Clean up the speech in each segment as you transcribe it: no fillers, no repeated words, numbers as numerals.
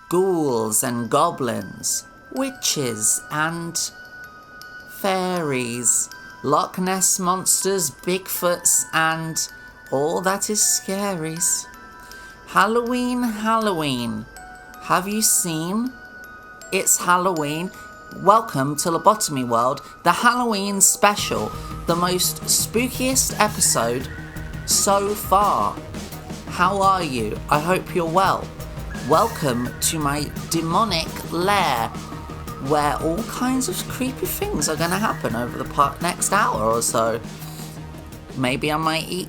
ghouls and goblins, witches and fairies, Loch Ness monsters, Bigfoots, and all that is scaries. Halloween, Halloween. Have you seen? It's Halloween. Welcome to Lobotomy World, the Halloween special, the most spookiest episode so far. How are you? I hope you're well. Welcome to my demonic lair, where all kinds of creepy things are going to happen over the next hour or so. Maybe I might eat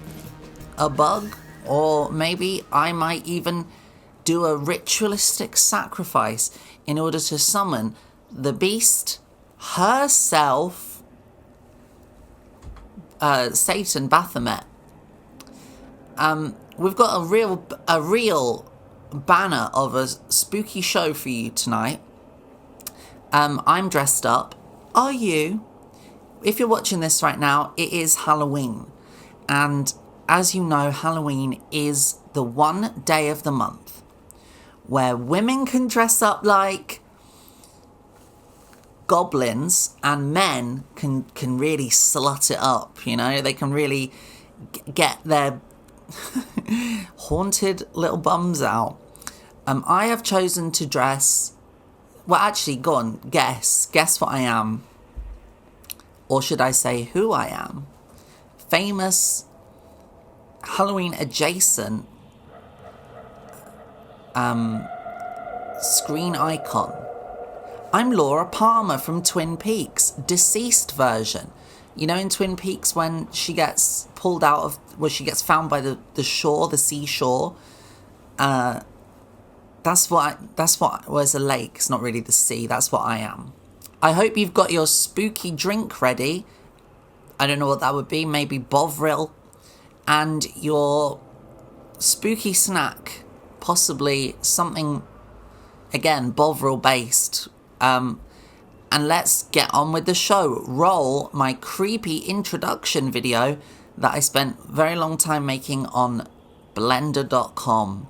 a bug, or maybe I might even do a ritualistic sacrifice in order to summon the beast herself, Satan Baphomet. We've got a real banner of a spooky show for you tonight. I'm dressed up. Are you? If you're watching this right now, it is Halloween. And as you know, Halloween is the one day of the month where women can dress up like goblins and men can really slut it up, you know? They can really get their haunted little bums out. I have chosen to dress... Well, actually, go on, guess what I am. Or should I say who I am? Famous Halloween adjacent screen icon. I'm Laura Palmer from Twin Peaks, deceased version. You know, in Twin Peaks when she gets pulled out of, well, she gets found by the shore, the seashore. That's what was a lake. It's not really the sea. That's what I am. I hope you've got your spooky drink ready. I don't know what that would be. Maybe Bovril. And your spooky snack. Possibly something, again, Bovril based. And let's get on with the show. Roll my creepy introduction video that I spent a very long time making on blender.com.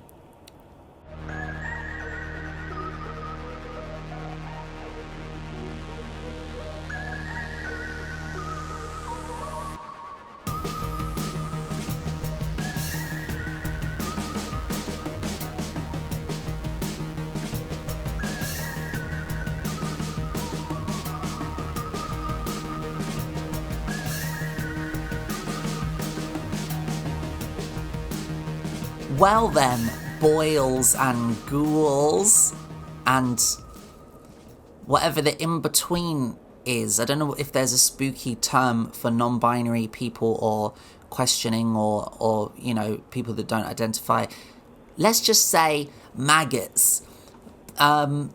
Well then, boils and ghouls and whatever the in-between is. I don't know if there's a spooky term for non-binary people or questioning or you know, people that don't identify. Let's just say maggots. There's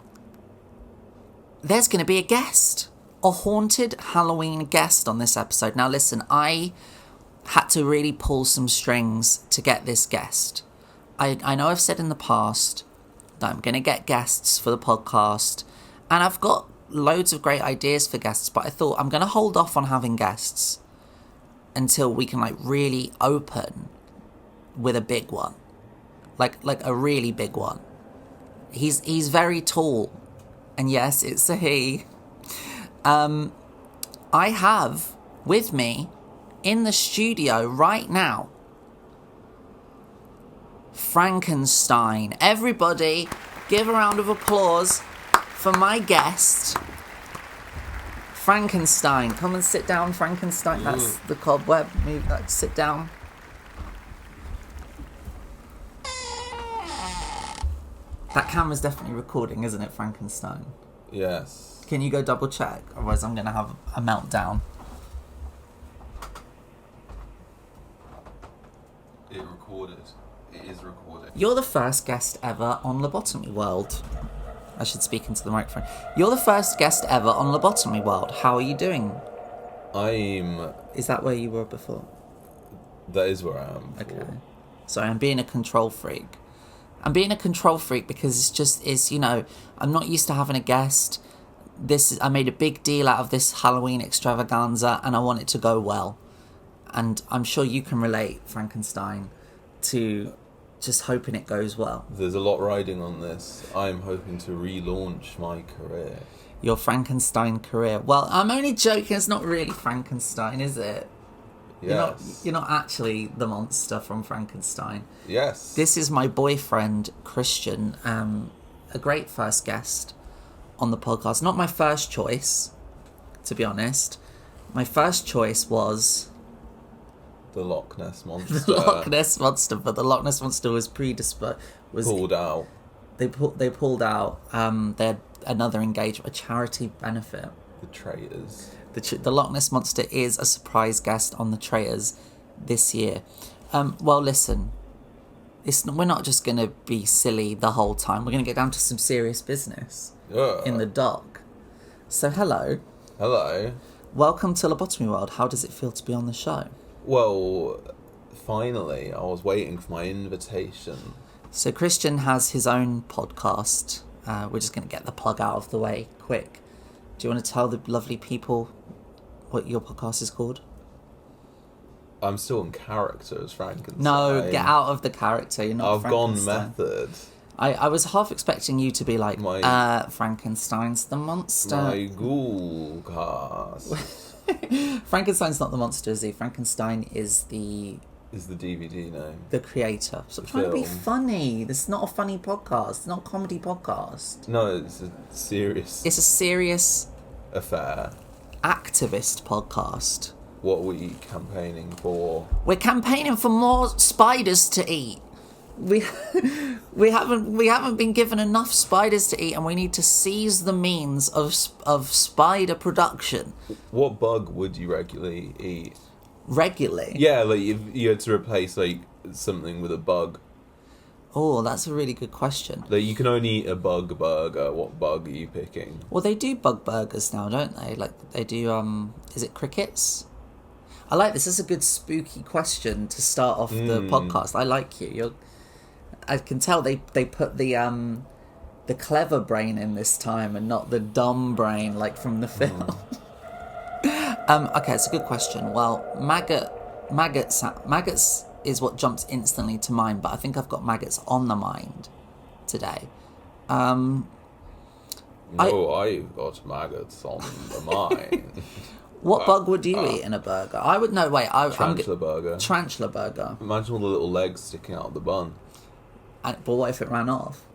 going to be a guest, a haunted Halloween guest on this episode. Now listen, I had to really pull some strings to get this guest. I know I've said in the past that I'm going to get guests for the podcast, and I've got loads of great ideas for guests, but I thought I'm going to hold off on having guests until we can like really open with a big one, like a really big one. He's very tall, and yes, it's a he. I have with me in the studio right now Frankenstein. Everybody give a round of applause for my guest Frankenstein. Come and sit down, Frankenstein. That's the cobweb. Move that. Sit down. That camera's definitely recording, isn't it, Frankenstein? Yes. Can you go double check? Otherwise I'm going to have a meltdown. It recorded. It is recording. You're the first guest ever on Lobotomy World. I should speak into the microphone. You're the first guest ever on Lobotomy World. How are you doing? Is that where you were before? That is where I am. Okay. Sorry, I'm being a control freak. I'm being a control freak because it's you know, I'm not used to having a guest. I made a big deal out of this Halloween extravaganza and I want it to go well. And I'm sure you can relate, Frankenstein, to just hoping it goes well. There's a lot riding on this. I'm hoping to relaunch my career. Your Frankenstein career. Well, I'm only joking. It's not really Frankenstein, is it? Yes. You're not actually the monster from Frankenstein. Yes. This is my boyfriend, Christian, a great first guest on the podcast. Not my first choice, to be honest. My first choice was... the Loch Ness Monster. the Loch Ness Monster, but the Loch Ness Monster was pulled out. They pulled out. They had another engagement, a charity benefit. The traitors. The Loch Ness Monster is a surprise guest on the Traitors this year. Well, listen, we're not just going to be silly the whole time. We're going to get down to some serious business in the dock. So, hello. Hello. Welcome to Lobotomy World. How does it feel to be on the show? Well, finally, I was waiting for my invitation. So, Christian has his own podcast. We're just going to get the plug out of the way quick. Do you want to tell the lovely people what your podcast is called? I'm still in character as Frankenstein. No, get out of the character. You're not I've gone Frankenstein. method. I was half expecting you to be like, Frankenstein's the monster. My ghoul cast. Frankenstein's not the monster, is he? Frankenstein is the DVD name. The creator. Stop trying to be funny. This is not a funny podcast. It's not a comedy podcast. No, it's a serious... It's a serious... affair. Activist podcast. What are we campaigning for? We're campaigning for more spiders to eat. We haven't been given enough spiders to eat, and we need to seize the means of spider production. What bug would you regularly eat? Regularly? Yeah, like if you had to replace like something with a bug. Oh, that's a really good question. Like you can only eat a bug burger. What bug are you picking? Well, they do bug burgers now, don't they? Like they do. Is it crickets? I like this. This is a good spooky question to start off the podcast. I like you. I can tell they put the clever brain in this time and not the dumb brain like from the film. Okay, it's a good question. Well, maggots is what jumps instantly to mind, but I think I've got maggots on the mind today. I've got maggots on the mind. What bug would you eat in a burger? I would know. Wait, tarantula burger. Tarantula burger. Imagine all the little legs sticking out of the bun. But what if it ran off?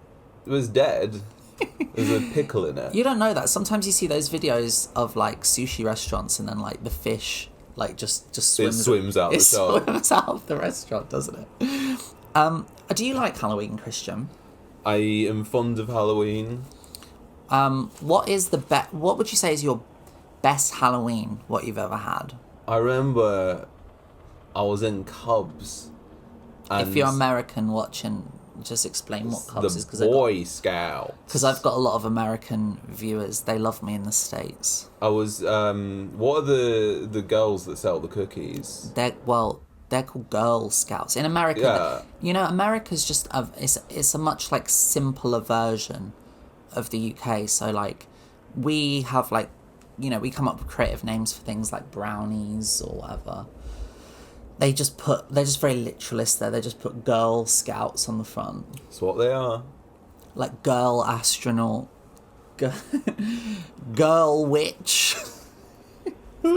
It was dead. There's a pickle in it. You don't know that. Sometimes you see those videos of like sushi restaurants, and then like the fish like just swims. It swims out the shop. It swims out of the restaurant, doesn't it? Do you like Halloween, Christian? I am fond of Halloween. What is the What would you say is your best Halloween? What you've ever had? I remember I was in Cubs. And if you're American watching, just explain what Cubs is. The Boy Scouts. Because I've got a lot of American viewers. They love me in the States. I was... what are the girls that sell the cookies? They're called Girl Scouts. In America, America's just... It's a much, like, simpler version of the UK. So, like, we have, like... we come up with creative names for things like brownies or whatever. They're just very literalist there. They just put Girl Scouts on the front. That's what they are. Like girl astronaut, girl witch. But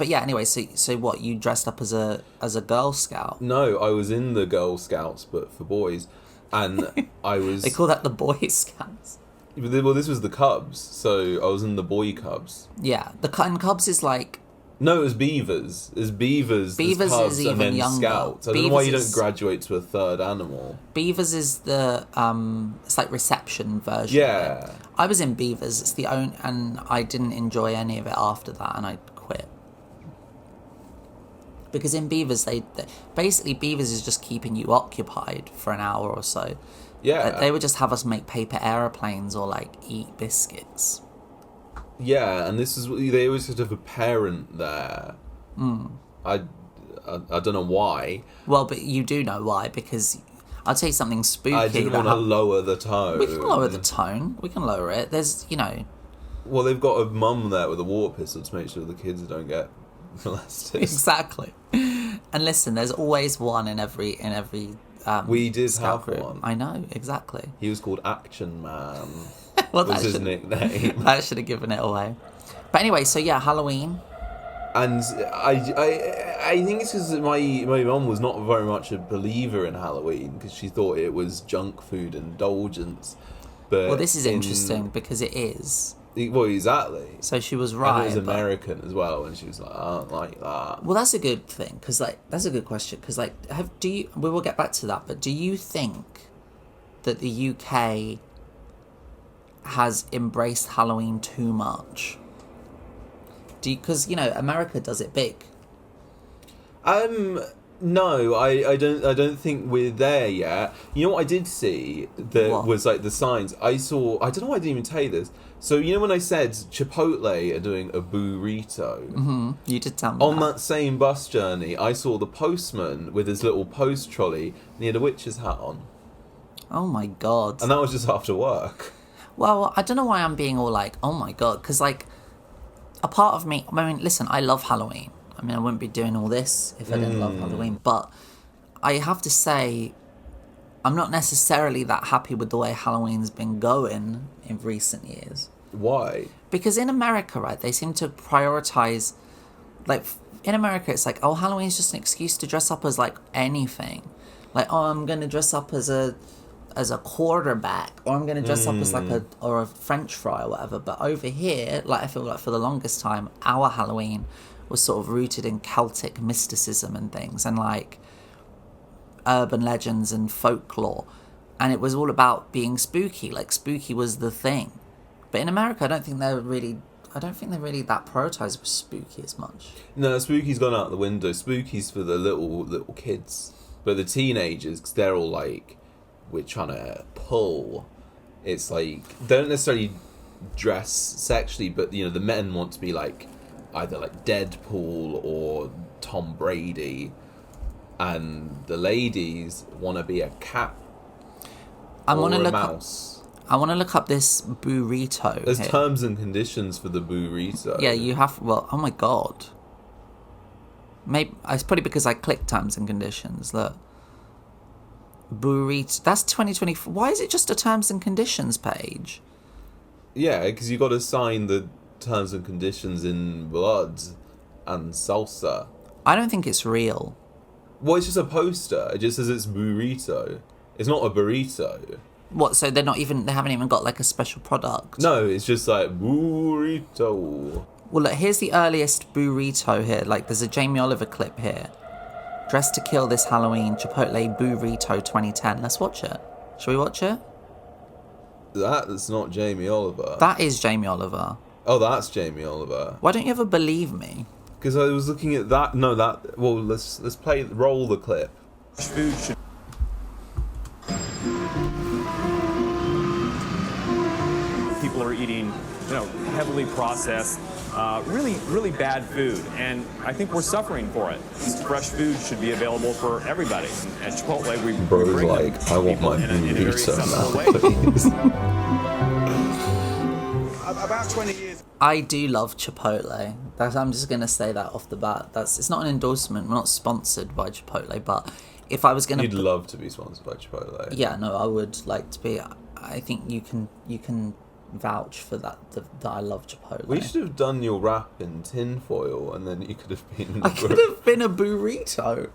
yeah, anyway, so what, you dressed up as a Girl Scout? No, I was in the Girl Scouts, but for boys. And I was... They call that the Boy Scouts. Well, this was the Cubs, so I was in the Boy Cubs. Yeah, and Cubs is like... No, it was Beavers. It's Beavers, Beavers Cubs, is even and then younger. Scouts. I don't know why you don't graduate to a third animal. Beavers is the it's like reception version. Yeah. Of it. I was in Beavers. It's the own, and I didn't enjoy any of it after that, and I quit. Because in Beavers, basically Beavers is just keeping you occupied for an hour or so. Yeah. They would just have us make paper aeroplanes or like eat biscuits. Yeah, and they always sort of a parent there. I don't know why. Well, but you do know why, because I'll tell you something spooky. I didn't want to lower the tone. We can lower the tone. We can lower it. There's, Well, they've got a mum there with a water pistol to make sure the kids don't get molested. Exactly. And listen, there's always one in every We did scout have group. one. I know, exactly. He was called Action Man. Well, was his nickname. That should have given it away. But anyway, so yeah, Halloween. And I think it's because my mum was not very much a believer in Halloween because she thought it was junk food indulgence. But Well, this is interesting because it is. Well, exactly. So she was right. And it was but- American as well, and she was like, I don't like that. Well, that's a good thing because that's a good question because we will get back to that, but do you think that the UK has embraced Halloween too much? Because America does it big. No, I don't think we're there yet. You know what I did see that What? was like the signs. I don't know why I didn't even tell you this. So when I said Chipotle are doing a burrito, Mm-hmm. You did tell me on that same bus journey, I saw the postman with his little post trolley, and he had a witch's hat on, Oh my god. and that was just after work. Well, I don't know why I'm being all like, oh my god, because a part of me. I mean, listen, I love Halloween. I mean, I wouldn't be doing all this if I didn't love Halloween. But I have to say, I'm not necessarily that happy with the way Halloween's been going in recent years. Why? Because in America, right, they seem to prioritize, like, in America, it's like, oh, Halloween's just an excuse to dress up as, like, anything. Like, oh, I'm going to dress up as a quarterback, or I'm going to dress up as, like, a French fry or whatever. But over here, like, I feel like for the longest time, our Halloween was sort of rooted in Celtic mysticism and things, and, like, urban legends and folklore. And it was all about being spooky. Like, spooky was the thing. But in America, I don't think they're really that prioritized with spooky as much. No, spooky's gone out the window. Spooky's for the little kids, but the teenagers, because they're all like, we're trying to pull. It's like they don't necessarily dress sexually, but the men want to be like either like Deadpool or Tom Brady, and the ladies want to be a cat or a mouse. I want to look up this burrito. There's here. terms and conditions for the burrito. Yeah, you have. Well, oh my god. Maybe it's probably because I clicked terms and conditions. Look, burrito. That's 2024. Why is it just a terms and conditions page? Yeah, because you got to sign the terms and conditions in blood and salsa. I don't think it's real. Well, it's just a poster. It just says it's burrito. It's not a burrito. What? So they haven't even got like a special product. No, it's just like burrito. Well, look, here's the earliest burrito here. Like, there's a Jamie Oliver clip here. Dressed to Kill This Halloween, Chipotle Burrito 2010. Let's watch it. Shall we watch it? That's not Jamie Oliver. That is Jamie Oliver. Oh, that's Jamie Oliver. Why don't you ever believe me? Because I was looking at that. No, that. Well, let's roll the clip. Food should. People are eating, heavily processed, really bad food, and I think we're suffering for it. Fresh food should be available for everybody. At Chipotle, we Bro's bring like, them to I want people my in a very burrito accessible now, way. please. About 20 years. I do love Chipotle. I'm just going to say that off the bat. It's not an endorsement. We're not sponsored by Chipotle, but if I was going to... You'd love to be sponsored by Chipotle. Yeah, no, I would like to be. I think you can vouch for that I love Chipotle. We should have done your wrap in tinfoil, and then you could have been... I could have been a burrito.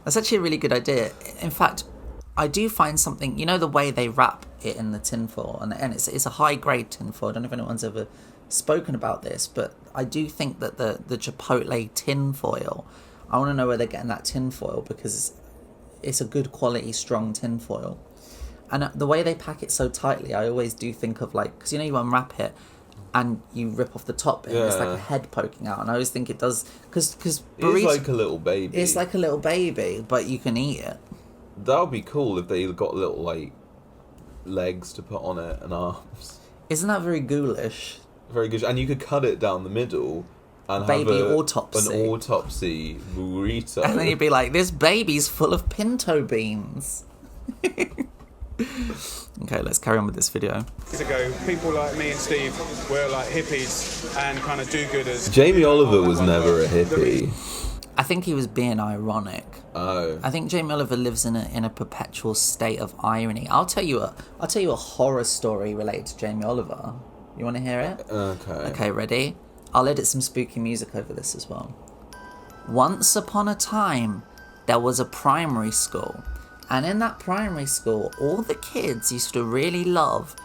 That's actually a really good idea. In fact, I do find something... the way they wrap it in the tinfoil, and it's a high-grade tinfoil. I don't know if anyone's ever spoken about this, but I do think that the Chipotle tinfoil... I want to know where they're getting that tinfoil, because it's a good quality, strong tinfoil. And the way they pack it so tightly, I always do think of because you unwrap it and you rip off the top and it's like a head poking out. And I always think it does, because burrito... It's like a little baby. It's like a little baby, but you can eat it. That would be cool if they got little, legs to put on it and arms. Isn't that very ghoulish? Very good. And you could cut it down the middle and Baby have autopsy. an autopsy burrito. And then you'd be like, this baby's full of pinto beans. Okay, let's carry on with this video. Years ago, people like me and Steve were like hippies and kind of do-gooders. Jamie Oliver was never a hippie. I I think he was being ironic. Oh. I think Jamie Oliver lives in a perpetual state of irony. I'll tell you a horror story related to Jamie Oliver. You want to hear it? Okay. Okay, ready? I'll edit some spooky music over this as well. Once upon a time, there was a primary school. And in that primary school, all the kids used to really love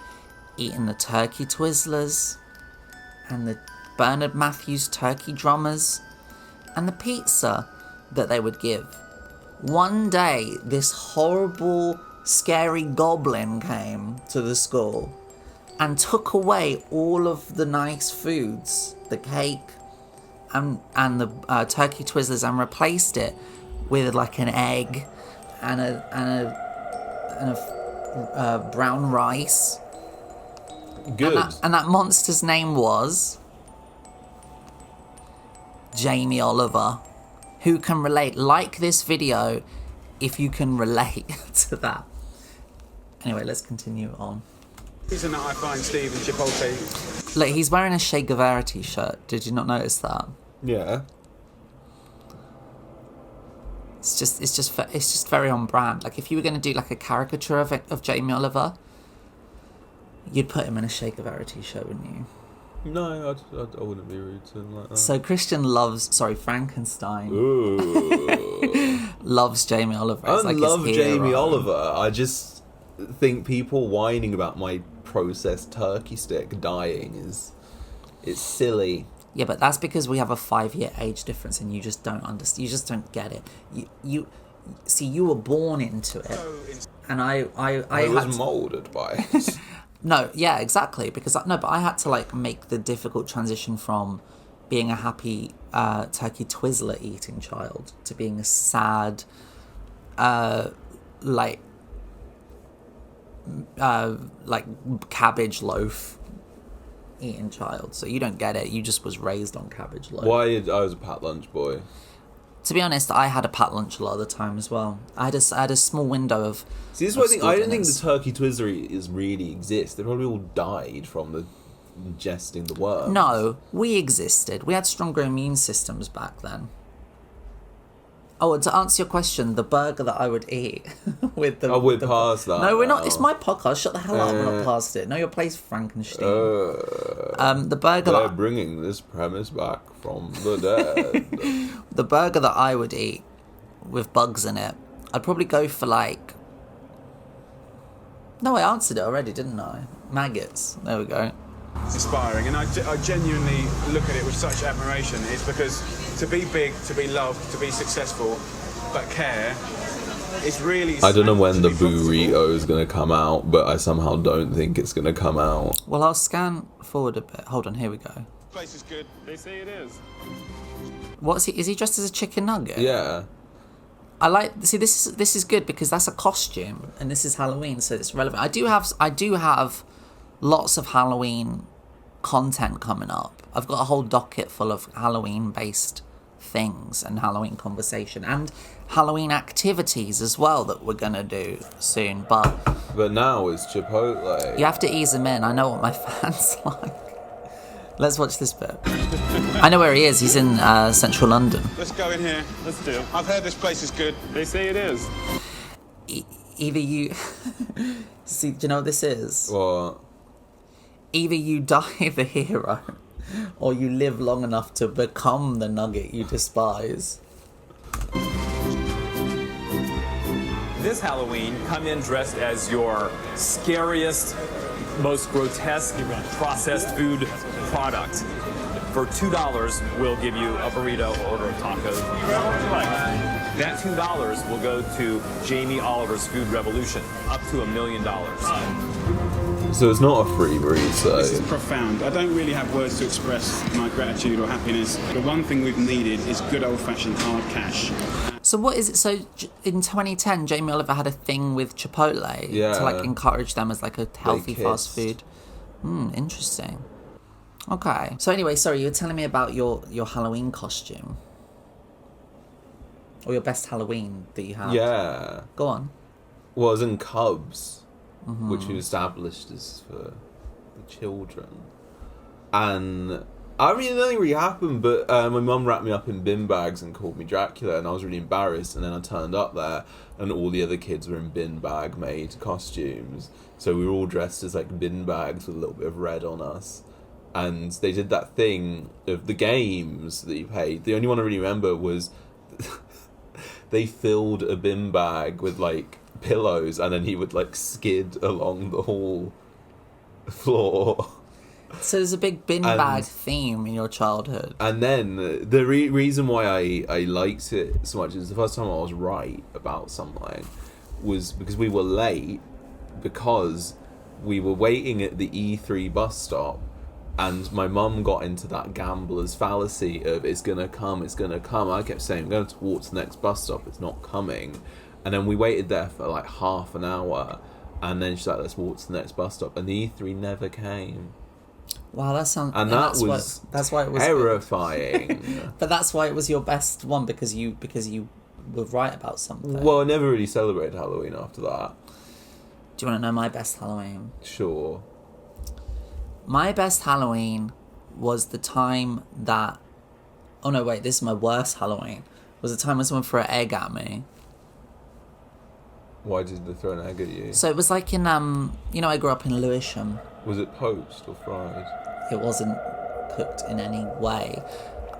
eating the turkey Twizzlers and the Bernard Matthews turkey drummers and the pizza that they would give. One day, this horrible, scary goblin came to the school and took away all of the nice foods, the cake and the turkey Twizzlers, and replaced it with like an egg and a brown rice. Good. And that monster's name was Jamie Oliver. Who can relate? Like this video if you can relate to that. Anyway, let's continue on. The reason that I find Steve and Chipotle... Look, he's wearing a Che Guevara t-shirt. Did you not notice that? Yeah. It's just very on brand. Like, if you were going to do like a caricature of Jamie Oliver, you'd put him in a Che Guevara t-shirt, wouldn't you? No, I wouldn't be rude to him like that. So Frankenstein Ooh. loves Jamie Oliver. I It's don't like his love hero. Jamie Oliver. I just think people whining about my processed turkey stick dying it's silly. Yeah, but that's because we have a 5-year age difference, and you just don't understand. You just don't get it. You see, you were born into it, and I was moulded by it. No, yeah, exactly. Because but I had to like make the difficult transition from being a happy turkey Twizzler eating child to being a sad, like cabbage loaf eating child. So you don't get it. You just was raised on cabbage loaf. Why I was a Pat Lunch boy. To be honest, I had a Pat Lunch a lot of the time as well. I had a small window of. See, this is what I think. school I don't think dinners. the turkey Twizzler is really exist. They probably all died from the ingesting the worms. No, we existed. We had stronger immune systems back then. Oh, and to answer your question, the burger that I would eat with the... Oh, we're past that No, we're not. now. It's my podcast. Shut the hell up. We're not past it. Know your place, Frankenstein. The burger They're that... bringing this premise back from the dead. The burger that I would eat with bugs in it, I'd probably go for like... No, I answered it already, didn't I? Maggots. There we go. inspiring, and I genuinely look at it with such admiration. It's because to be big, to be loved, to be successful, but care, it's really... I don't know when the to be profitable. burrito is going to come out, but I somehow don't think it's going to come out. Well, I'll scan forward a bit. Hold on, here we go. This place is good. They say it is. What's he? Is he dressed as a chicken nugget? Yeah. I like. See, this is good because that's a costume, and this is Halloween, so it's relevant. I do have lots of Halloween content coming up. I've got a whole docket full of Halloween-based things and Halloween conversation and Halloween activities as well that we're gonna do soon. But now it's Chipotle. you have to ease them in. I know what my fans like. Let's watch this bit. I know where he is. He's in central London. Let's go in here. Let's do. I've heard this place is good. They say it is. Either you... See, do you know what this is? What? Either you die the hero, or you live long enough to become the nugget you despise. This Halloween, come in dressed as your scariest, most grotesque processed food product. For $2, we'll give you a burrito or a taco. That $2 will go to Jamie Oliver's Food Revolution, up to $1 million. So it's not a free This is burrito. profound. I don't really have words to express my gratitude or happiness. The one thing we've needed is good old-fashioned hard cash. So what is it? So in 2010, Jamie Oliver had a thing with Chipotle to Yeah. like encourage them as like a healthy fast kissed. food. Interesting. Okay. So anyway, sorry, you were telling me about your Halloween costume. Or your best Halloween that you had. Yeah. Go on. Well, it was in Cubs, which we established as for the children. And I mean, nothing really happened, but my mum wrapped me up in bin bags and called me Dracula, and I was really embarrassed. And then I turned up there, and all the other kids were in bin bag made costumes. So we were all dressed as like bin bags with a little bit of red on us. And they did that thing of the games that you played. The only one I really remember was they filled a bin bag with like pillows, and then he would like skid along the hall floor. So there's a big bin bag theme in your childhood. And then the reason why I liked it so much is the first time I was right about something was because we were late, because we were waiting at the E3 bus stop, and my mum got into that gambler's fallacy of it's gonna come. I kept saying I'm going to walk to the next bus stop, it's not coming. And then we waited there for like half an hour, and then she's like, let's walk to the next bus stop, and the E3 never came. Wow, that sounds... And that's why it was terrifying. But that's why it was your best one, because you were right about something. Well, I never really celebrated Halloween after that. Do you want to know my best Halloween? Sure. My best Halloween was the time that... Oh no, wait, this is my worst Halloween. Was the time when someone threw an egg at me. Why did they throw an egg at you? So it was like in, I grew up in Lewisham. Was it poached or fried? It wasn't cooked in any way.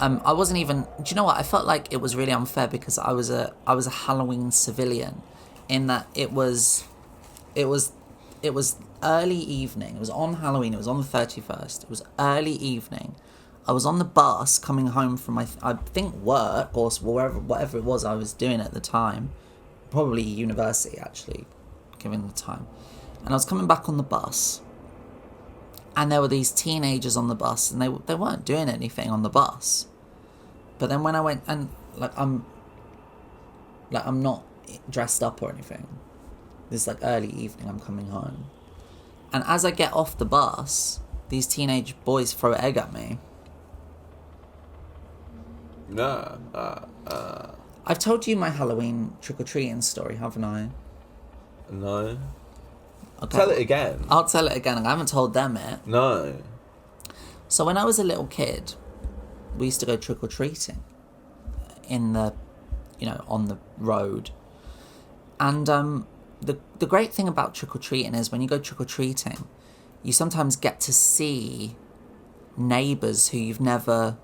I wasn't even... Do you know what? I felt like it was really unfair because I was a Halloween civilian, in that it was early evening. It was on Halloween. It was on the 31st. It was early evening. I was on the bus coming home from I think work or whatever it was I was doing at the time. Probably university, actually, given the time. And I was coming back on the bus, and there were these teenagers on the bus, and they weren't doing anything on the bus. But then when I went, and I'm not dressed up or anything. This is like early evening, I'm coming home. And as I get off the bus, these teenage boys throw an egg at me. I've told you my Halloween trick-or-treating story, haven't I? No. Okay. Tell it again. I'll tell it again. I haven't told them it. No. So when I was a little kid, we used to go trick-or-treating in the, on the road. And the great thing about trick-or-treating is when you go trick-or-treating, you sometimes get to see neighbours who you've never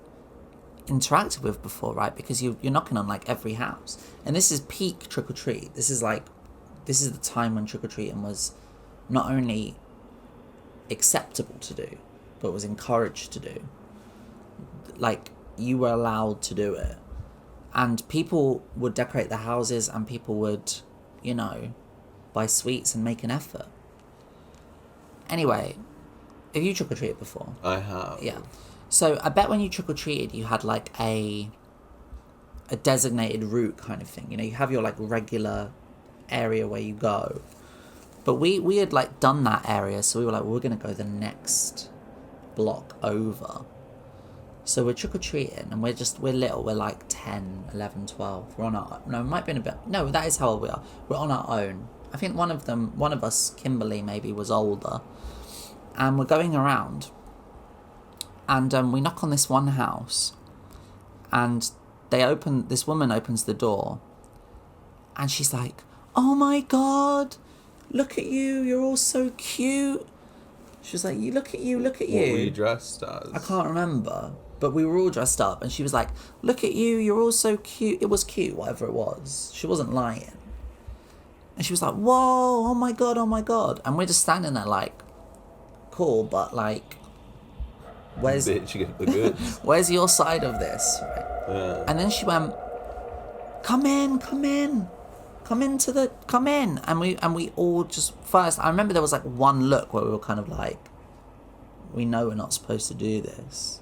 interacted with before, right? Because you're knocking on like every house. And this is peak trick-or-treat. This is the time when trick-or-treating was not only acceptable to do, but was encouraged to do. Like, you were allowed to do it. And people would decorate their houses, and people would, buy sweets and make an effort. Anyway, have you trick-or-treated before? I have. Yeah. So I bet when you trick-or-treated, you had like a designated route kind of thing. You have your like regular area where you go. But we had like done that area, so we were like, we're going to go the next block over. So we're trick-or-treating, and we're little. We're like 10, 11, 12. We're on our... No, it might have been a bit... No, that is how old we are. We're on our own. I think one of us, Kimberly maybe, was older. And we're going around. And we knock on this one house, and this woman opens the door, and she's like, oh my God, look at you, you're all so cute. She was like, look at you. What were you dressed as? I can't remember, but we were all dressed up, and she was like, look at you, you're all so cute. It was cute, whatever it was. She wasn't lying. And she was like, whoa, oh my God. And we're just standing there like, cool, but like, where's Bitch, you get the goods. where's your side of this? Right? Yeah. And then she went, come in. And we all just, first, I remember there was like one look where we were kind of like, we know we're not supposed to do this.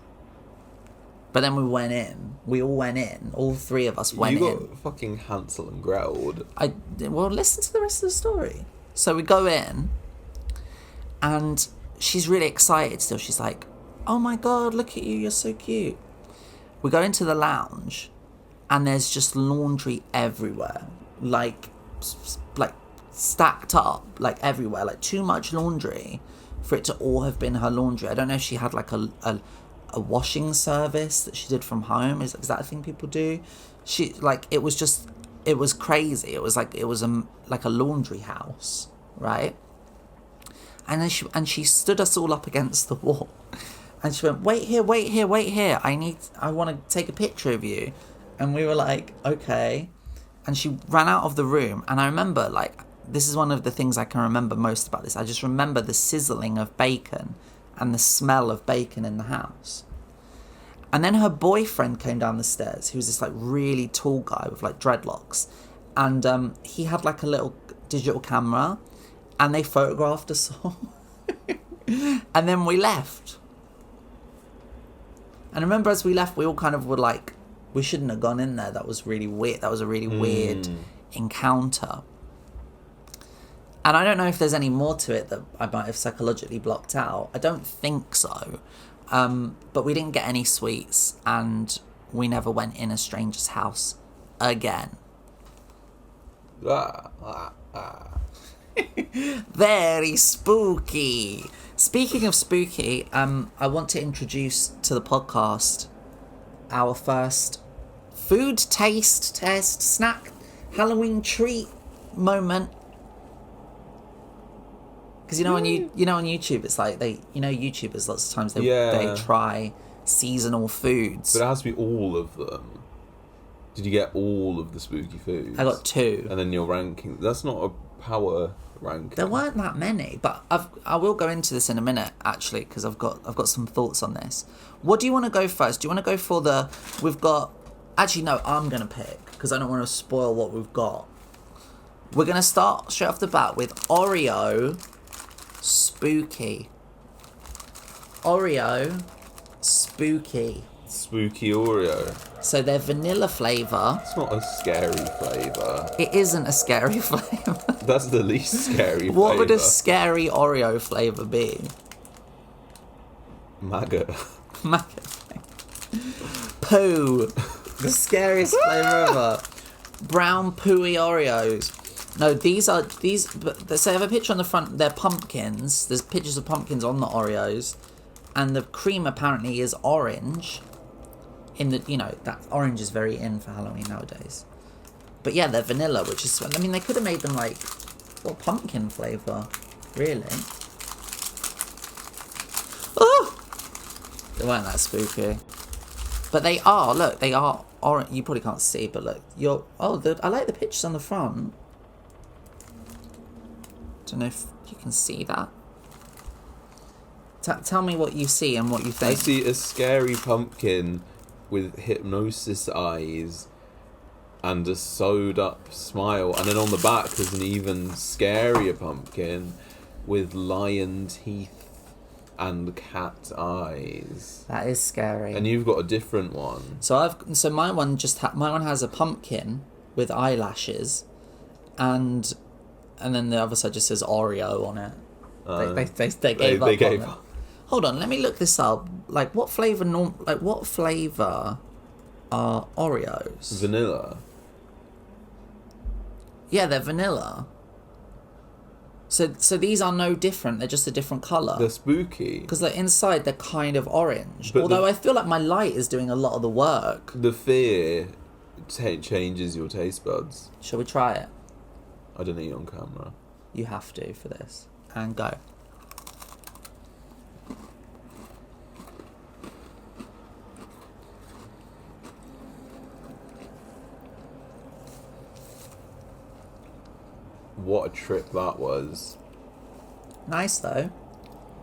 But then we all went in, all three of us went in. You got fucking Hansel and Gretel'd. Well, listen to the rest of the story. So we go in, and she's really excited still. She's like, oh my God, look at you, you're so cute. We go into the lounge, and there's just laundry everywhere. Like stacked up, like everywhere. Like too much laundry for it to all have been her laundry. I don't know if she had like a a washing service that she did from home. Is that a thing people do? She like it was crazy. It was like like a laundry house, right? And then she stood us all up against the wall, and she went, wait here. I want to take a picture of you. And we were like, okay. And she ran out of the room. And I remember, like, this is one of the things I can remember most about this. I just remember the sizzling of bacon and the smell of bacon in the house. And then her boyfriend came down the stairs. He was this, like, really tall guy with, like, dreadlocks. And he had, like, a little digital camera. And they photographed us all. And then we left. And I remember as we left, we all kind of were like, we shouldn't have gone in there. That was really weird. That was a really weird encounter. And I don't know if there's any more to it that I might have psychologically blocked out. I don't think so. But we didn't get any sweets, and we never went in a stranger's house again. Very spooky. Speaking of spooky, I want to introduce to the podcast our first food taste test snack Halloween treat moment. Because on on YouTube it's like YouTubers lots of times they try seasonal foods. But it has to be all of them. Did you get all of the spooky foods? I got 2. And then you're ranking. That's not a power ranking. There weren't that many, but I will go into this in a minute actually, because I've got some thoughts on this. What do you want to go first? Do you want to go for we've got? Actually, no, I'm gonna pick because I don't want to spoil what we've got. We're gonna start straight off the bat with Oreo spooky. Oreo spooky. Spooky Oreo. So they're vanilla flavour. It's not a scary flavour. It isn't a scary flavour. That's the least scary flavour. What would a scary Oreo flavour be? Maggot. Poo. The scariest flavour ever. Brown pooey Oreos. No, so I have a picture on the front. They're pumpkins. There's pictures of pumpkins on the Oreos. And the cream apparently is orange. That orange is very in for Halloween nowadays. But yeah, they're vanilla, which is... I mean, they could have made them like... What pumpkin flavour? Really? Oh! They weren't that spooky. But they are, look, they are orange. You probably can't see, but look. I like the pictures on the front. Don't know if you can see that. Tell me what you see and what you think. I see a scary pumpkin with hypnosis eyes and a sewed up smile, and then on the back there's an even scarier pumpkin with lion teeth and cat eyes. That is scary. And you've got a different one. So my one has a pumpkin with eyelashes, and then the other side just says Oreo on it. They gave up. Hold on, let me look this up. Like, what flavour are Oreos? Vanilla. Yeah, they're vanilla. So these are no different. They're just a different colour. They're spooky. Because inside they're kind of orange. But although I feel like my light is doing a lot of the work. The fear changes your taste buds. Shall we try it? I don't eat on camera. You have to for this. And go. What a trip that was. Nice though.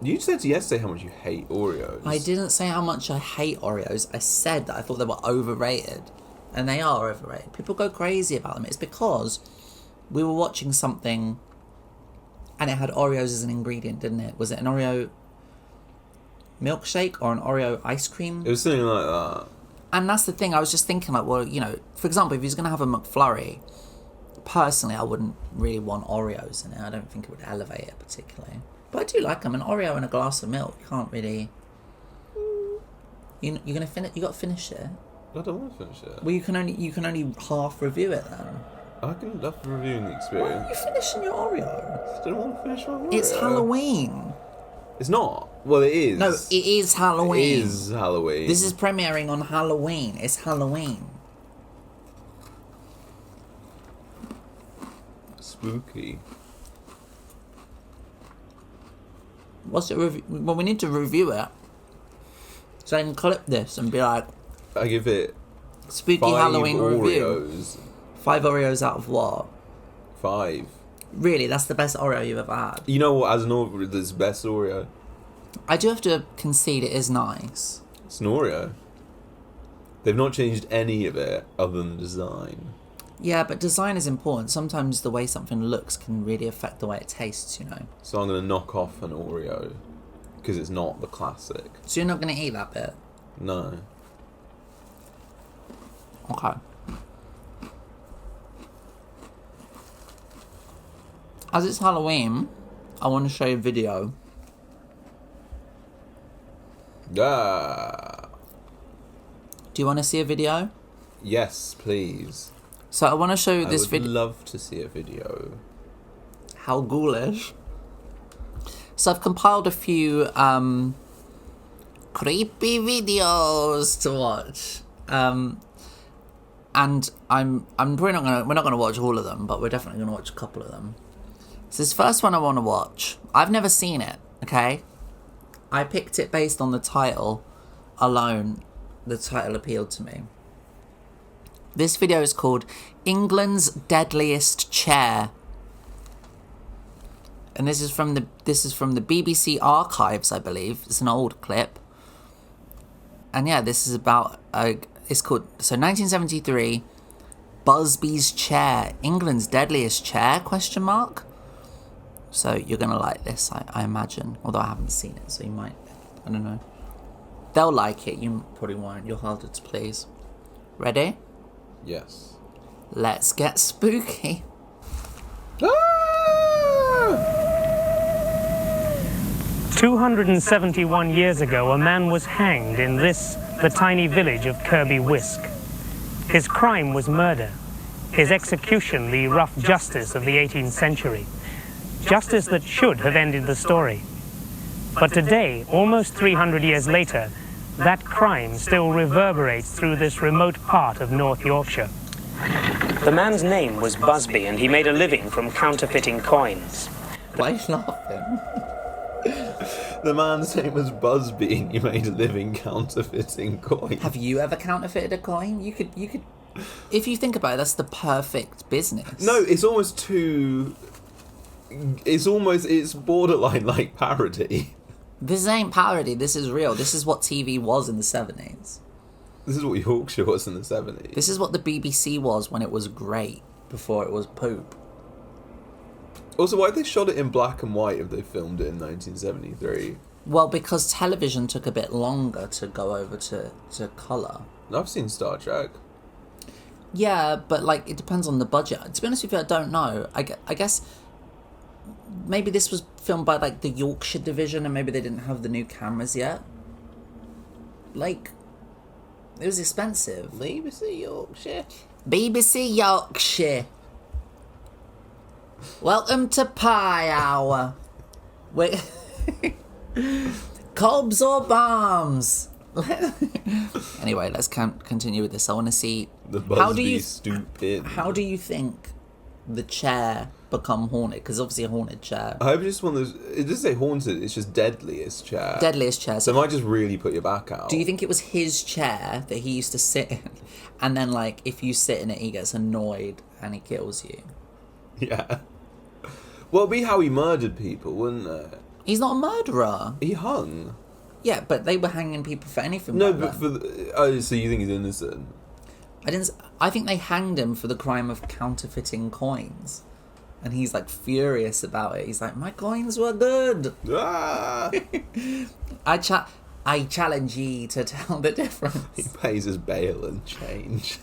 You said yesterday how much you hate Oreos. I didn't say how much I hate Oreos. I said that I thought they were overrated. And they are overrated. People go crazy about them. It's because we were watching something and it had Oreos as an ingredient, didn't it? Was it an Oreo milkshake or an Oreo ice cream? It was something like that. And that's the thing. I was just thinking, like, well, for example, if he's going to have a McFlurry, personally, I wouldn't really want Oreos in it. I don't think it would elevate it particularly. But I do like them. An Oreo and a glass of milk. You can't really... You're going to finish... You got to finish it. I don't want to finish it. Well, you can only half review it then. I can love reviewing the Why experience. are you finishing your Oreo? I don't want to finish my Oreo. It's Halloween. It's not. Well, it is. No, it is Halloween. It is Halloween. This is premiering on Halloween. It's Halloween. Spooky. What's it review? Well, we need to review it. So I can clip this and be like, I give it spooky 5 Halloween review. Oreos. 5 Oreos out of what? 5. Really, that's the best Oreo you've ever had. You know what? As an Oreo, this is the best Oreo. I do have to concede it is nice. It's an Oreo. They've not changed any of it other than the design. Yeah, but design is important. Sometimes the way something looks can really affect the way it tastes, you know. So I'm going to knock off an Oreo because it's not the classic. So you're not going to eat that bit? No. Okay. As it's Halloween, I want to show you a video. Ah. Do you want to see a video? Yes, please. So I want to show you this I would video. love to see a video. How ghoulish. So I've compiled a few creepy videos to watch. And we're not gonna watch all of them, but we're definitely gonna watch a couple of them. So this first one I want to watch. I've never seen it, okay? I picked it based on the title alone. The title appealed to me. This video is called England's Deadliest Chair. And this is from the BBC archives, I believe. It's an old clip. And yeah, this is about it's called 1973 Busby's Chair, England's Deadliest Chair ? So you're gonna like this, I imagine. Although I haven't seen it, so you might. I don't know. They'll like it. You probably won't. You're harder to please. Ready? Yes. Let's get spooky. Ah! 271 years ago, a man was hanged in the tiny village of Kirby Wisk. His crime was murder. His execution, the rough justice of the 18th century. Justice that should have ended the story. But today, almost 300 years later, that crime still reverberates through this remote part of North Yorkshire. The man's name was Busby, and he made a living from counterfeiting coins. Why are you laughing? The man's name was Busby and you made a living counterfeitting coins. Have you ever counterfeited a coin? You could. If you think about it, that's the perfect business. No, it's almost too... It's borderline like parody. This ain't parody, this is real. This is what TV was in the 70s. This is what Yorkshire was in the 70s. This is what the BBC was when it was great, before it was poop. Also, why they shot it in black and white if they filmed it in 1973? Well, because television took a bit longer to go over to colour. I've seen Star Trek. Yeah, but like it depends on the budget. To be honest with you, I don't know. I guess maybe this was filmed by like the Yorkshire division and maybe they didn't have the new cameras yet. Like, it was expensive. BBC Yorkshire. BBC Yorkshire. Welcome to Pie Hour. Wait. Cobs or bombs? Anyway, let's continue with this. I want to see... The Busby stupid. How do you think the chair become haunted? Because obviously a haunted chair. I hope just one of those... It doesn't say haunted, it's just deadliest chair. Deadliest chair. So it might just really put your back out. Do you think it was his chair that he used to sit in? And then, like, if you sit in it, he gets annoyed and he kills you? Yeah. Well, it'd be how he murdered people, wouldn't it? He's not a murderer. He hung. Yeah, but they were hanging people for anything. No, back but then. so you think he's innocent? I think they hanged him for the crime of counterfeiting coins. And he's like furious about it. He's like, my coins were good. Ah! I challenge ye to tell the difference. He pays his bail and change.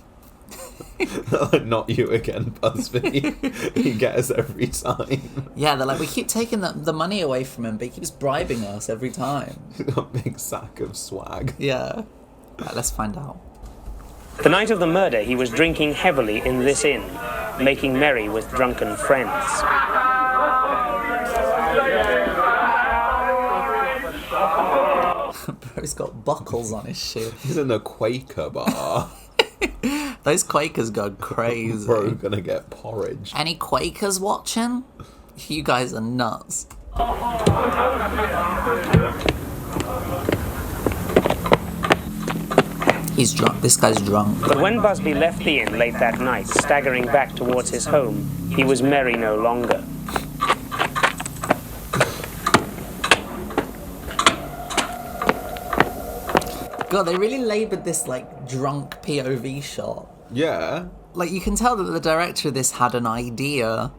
Not you again, Busby. You get us every time. Yeah, they're like, we keep taking the money away from him, but he keeps bribing us every time. He's got a big sack of swag. Yeah. Right, let's find out. The night of the murder, he was drinking heavily in this inn, making merry with drunken friends. Bro's got buckles on his shoe. He's in a Quaker bar. Those Quakers go crazy. Bro, gonna get porridge. Any Quakers watching? You guys are nuts. He's drunk. This guy's drunk. But when Busby left the inn late that night, staggering back towards his home, he was merry no longer. God, they really laboured this, like, drunk POV shot. Yeah. Like, you can tell that the director of this had an idea.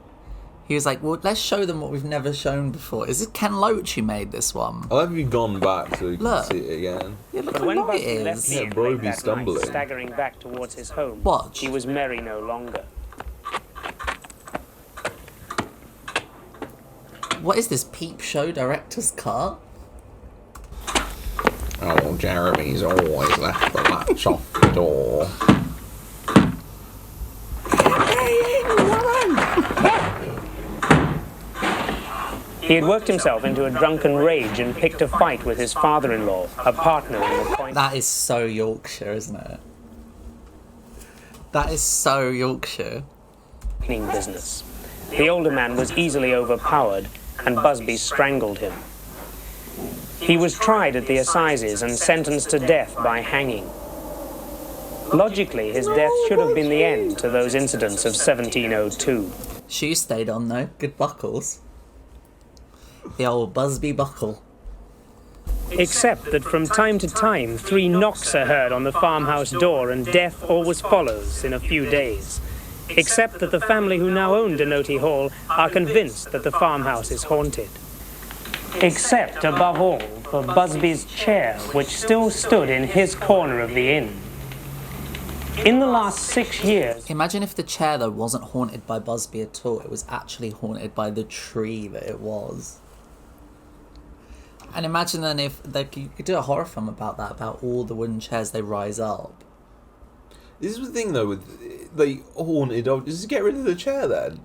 He was like, well, let's show them what we've never shown before. Is it Ken Loach who made this one? I'll have you gone back so you can Look. see it again. Yeah, look But how when long it Busby left is. the Yeah, inn bro late be that stumbling. night, staggering back towards his home, Watch. he was merry no longer. What is this, Peep Show director's cut? Oh, Jeremy's always left the latch off the door. He had worked himself into a drunken rage and picked a fight with his father-in-law, a partner in the point. That is so Yorkshire, isn't it? That is so Yorkshire. Business. The older man was easily overpowered, and Busby strangled him. He was tried at the assizes and sentenced to death by hanging. Logically, his death should have been the end to those incidents of 1702. Shoes stayed on though. Good buckles. The old Busby buckle. Except that from time to time, 3 knocks are heard on the farmhouse door, and death always follows in a few days. Except that the family who now own Denoty Hall are convinced that the farmhouse is haunted. Except, above all, for Busby's chair, which still stood in his corner of the inn. In the last 6 years... Imagine if the chair though wasn't haunted by Busby at all. It was actually haunted by the tree that it was. And imagine then if you could do a horror film about that, about all the wooden chairs, they rise up. This is the thing though with like haunted. Just get rid of the chair then.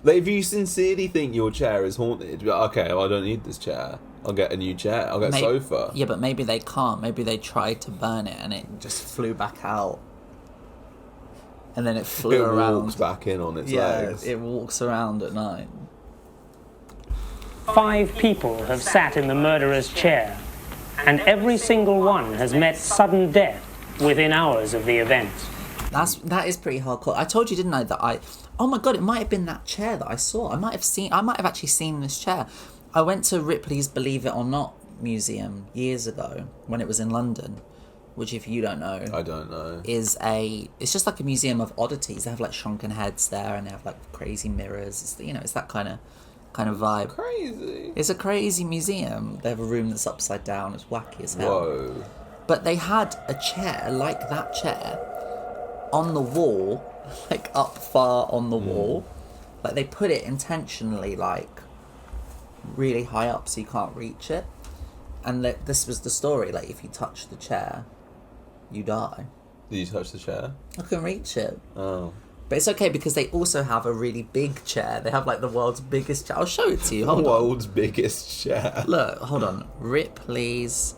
Like if you sincerely think your chair is haunted, be like, okay, well, I don't need this chair. I'll get a new chair. I'll get a sofa. Yeah, but maybe they can't. Maybe they tried to burn it and it just flew back out. And then it flew around. It walks back in on its legs. It walks around at night. 5 people have sat in the murderer's chair, and every single one has met sudden death within hours of the event. That is pretty hardcore. I told you, didn't I, that oh my god, it might have been that chair that I saw. I might have actually seen this chair. I went to Ripley's Believe It or Not museum years ago when it was in London, which if you don't know, I don't know, it's just like a museum of oddities. They have like shrunken heads there, and they have like crazy mirrors. It's that kind of vibe. Crazy. It's a crazy museum. They have a room that's upside down. It's wacky as hell. Whoa. But they had a chair like that chair on the wall, like up far on the wall. Like they put it intentionally like really high up so you can't reach it. And this was the story, like if you touch the chair, you die. Did you touch the chair? I couldn't reach it. Oh. But it's okay because they also have a really big chair. They have like the world's biggest chair. I'll show it to you. Hold The on. world's biggest chair. Look, hold on. Ripley's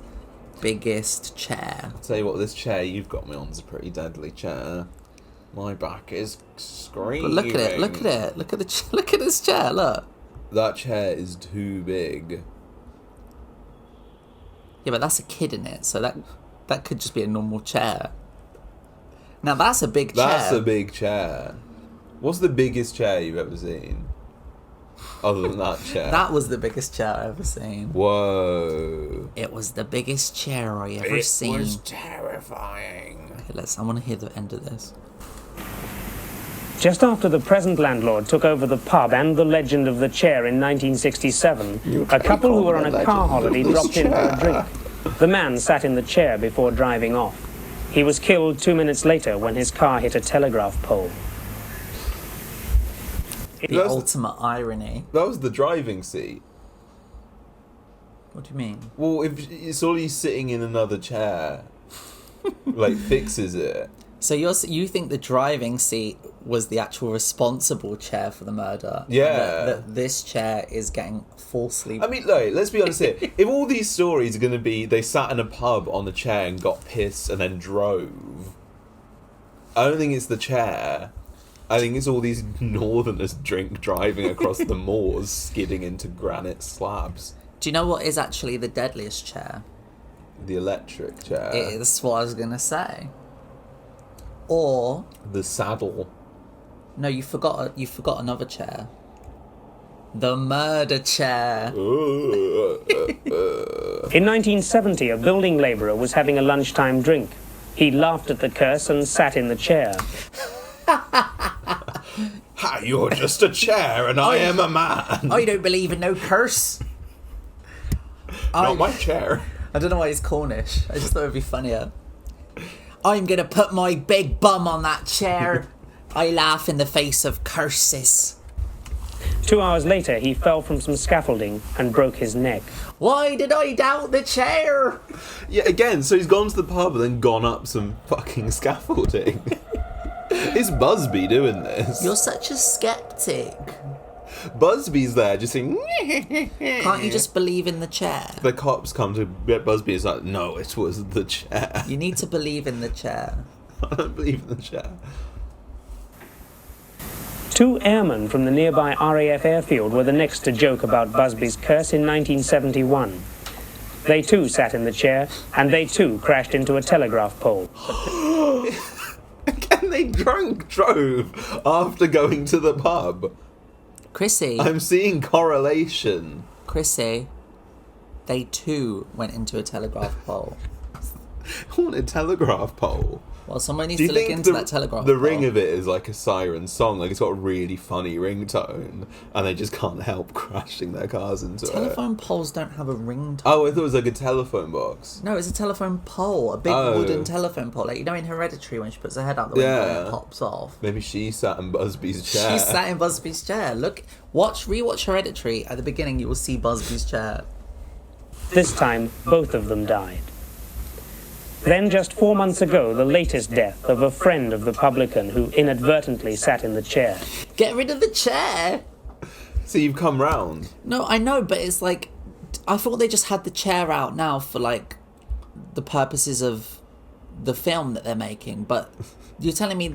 biggest chair. I'll tell you what, this chair you've got me on is a pretty deadly chair. My back is screaming. But look at it. Look at it. Look at look at this chair. Look. That chair is too big. Yeah, but that's a kid in it, so that could just be a normal chair. Now that's a big chair. That's a big chair. What's the biggest chair you've ever seen? Other than that chair. That was the biggest chair I've ever seen. Whoa. It was the biggest chair I ever seen. It was terrifying. Okay, I want to hear the end of this. Just after the present landlord took over the pub and the legend of the chair in 1967, a couple who were on a car holiday dropped in for a drink. The man sat in the chair before driving off. He was killed 2 minutes later when his car hit a telegraph pole. The ultimate irony. That was the driving seat. What do you mean? Well, if it's all you sitting in another chair, like fixes it. So you think the driving seat was the actual responsible chair for the murder? Yeah. That this chair is getting falsely... I mean, look, let's be honest here. If all these stories are going to be they sat in a pub on the chair and got pissed and then drove, I don't think it's the chair. I think it's all these northerners driving across the moors, skidding into granite slabs. Do you know what is actually the deadliest chair? The electric chair. That's what I was going to say. Or... The saddle. No, you forgot another chair. The murder chair. In 1970, a building labourer was having a lunchtime drink. He laughed at the curse and sat in the chair. Ha, you're just a chair and I am a man. I don't believe in no curse. Not my chair. I don't know why he's Cornish. I just thought it would be funnier. I'm going to put my big bum on that chair. I laugh in the face of curses. 2 hours later, he fell from some scaffolding and broke his neck. Why did I doubt the chair? Yeah, again, so he's gone to the pub and then gone up some fucking scaffolding. It's Busby doing this. You're such a skeptic. Busby's there just saying... Can't you just believe in the chair? The cops come to get Busby. It's like, no, it was the chair. You need to believe in the chair. I don't believe in the chair. 2 airmen from the nearby RAF airfield were the next to joke about Busby's curse in 1971. They too sat in the chair, and they too crashed into a telegraph pole. Again, they drove after going to the pub. Chrissy. I'm seeing correlation. Chrissy. They too went into a telegraph pole. What, a telegraph pole? Well, someone needs Do you to look think into that telegraph the pole. ring of it is like a siren song? Like it's got a really funny ringtone, and they just can't help crashing their cars into it. Telephone poles don't have a ringtone. Oh, I thought it was like a telephone box. No, it's a telephone pole. A big wooden telephone pole. Like, you know in Hereditary when she puts her head out the window and it pops off? Maybe she sat in Busby's chair. She sat in Busby's chair. Rewatch Hereditary. At the beginning, you will see Busby's chair. This time, both of them died. Then, just 4 months ago, the latest death of a friend of the publican who inadvertently sat in the chair. Get rid of the chair! So you've come round. No, I know, but it's like... I thought they just had the chair out now for, like, the purposes of the film that they're making, but you're telling me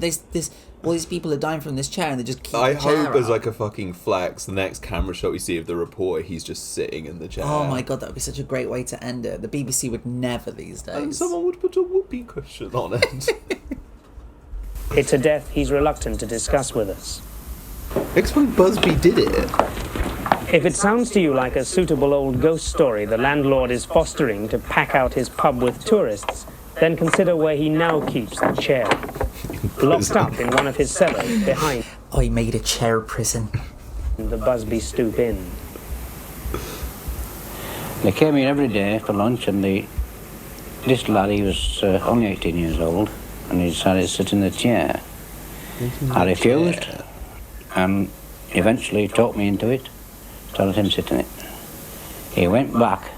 all these people are dying from this chair and they just keep I the chair hope as out. like a fucking flex, the next camera shot we see of the reporter, he's just sitting in the chair. Oh my god, that would be such a great way to end it. The BBC would never these days. And someone would put a whoopee cushion on it. It's a death he's reluctant to discuss with us. Explain Busby did it. If it sounds to you like a suitable old ghost story the landlord is fostering to pack out his pub with tourists, then consider where he now keeps the chair. Locked up in one of his cellars behind I made a chair prison. the Busby Stoop Inn. They came here every day for lunch, and this lad, he was only 18 years old, and he decided to sit in the chair. I refused, and eventually he talked me into it, so I let him sit in it. He went back,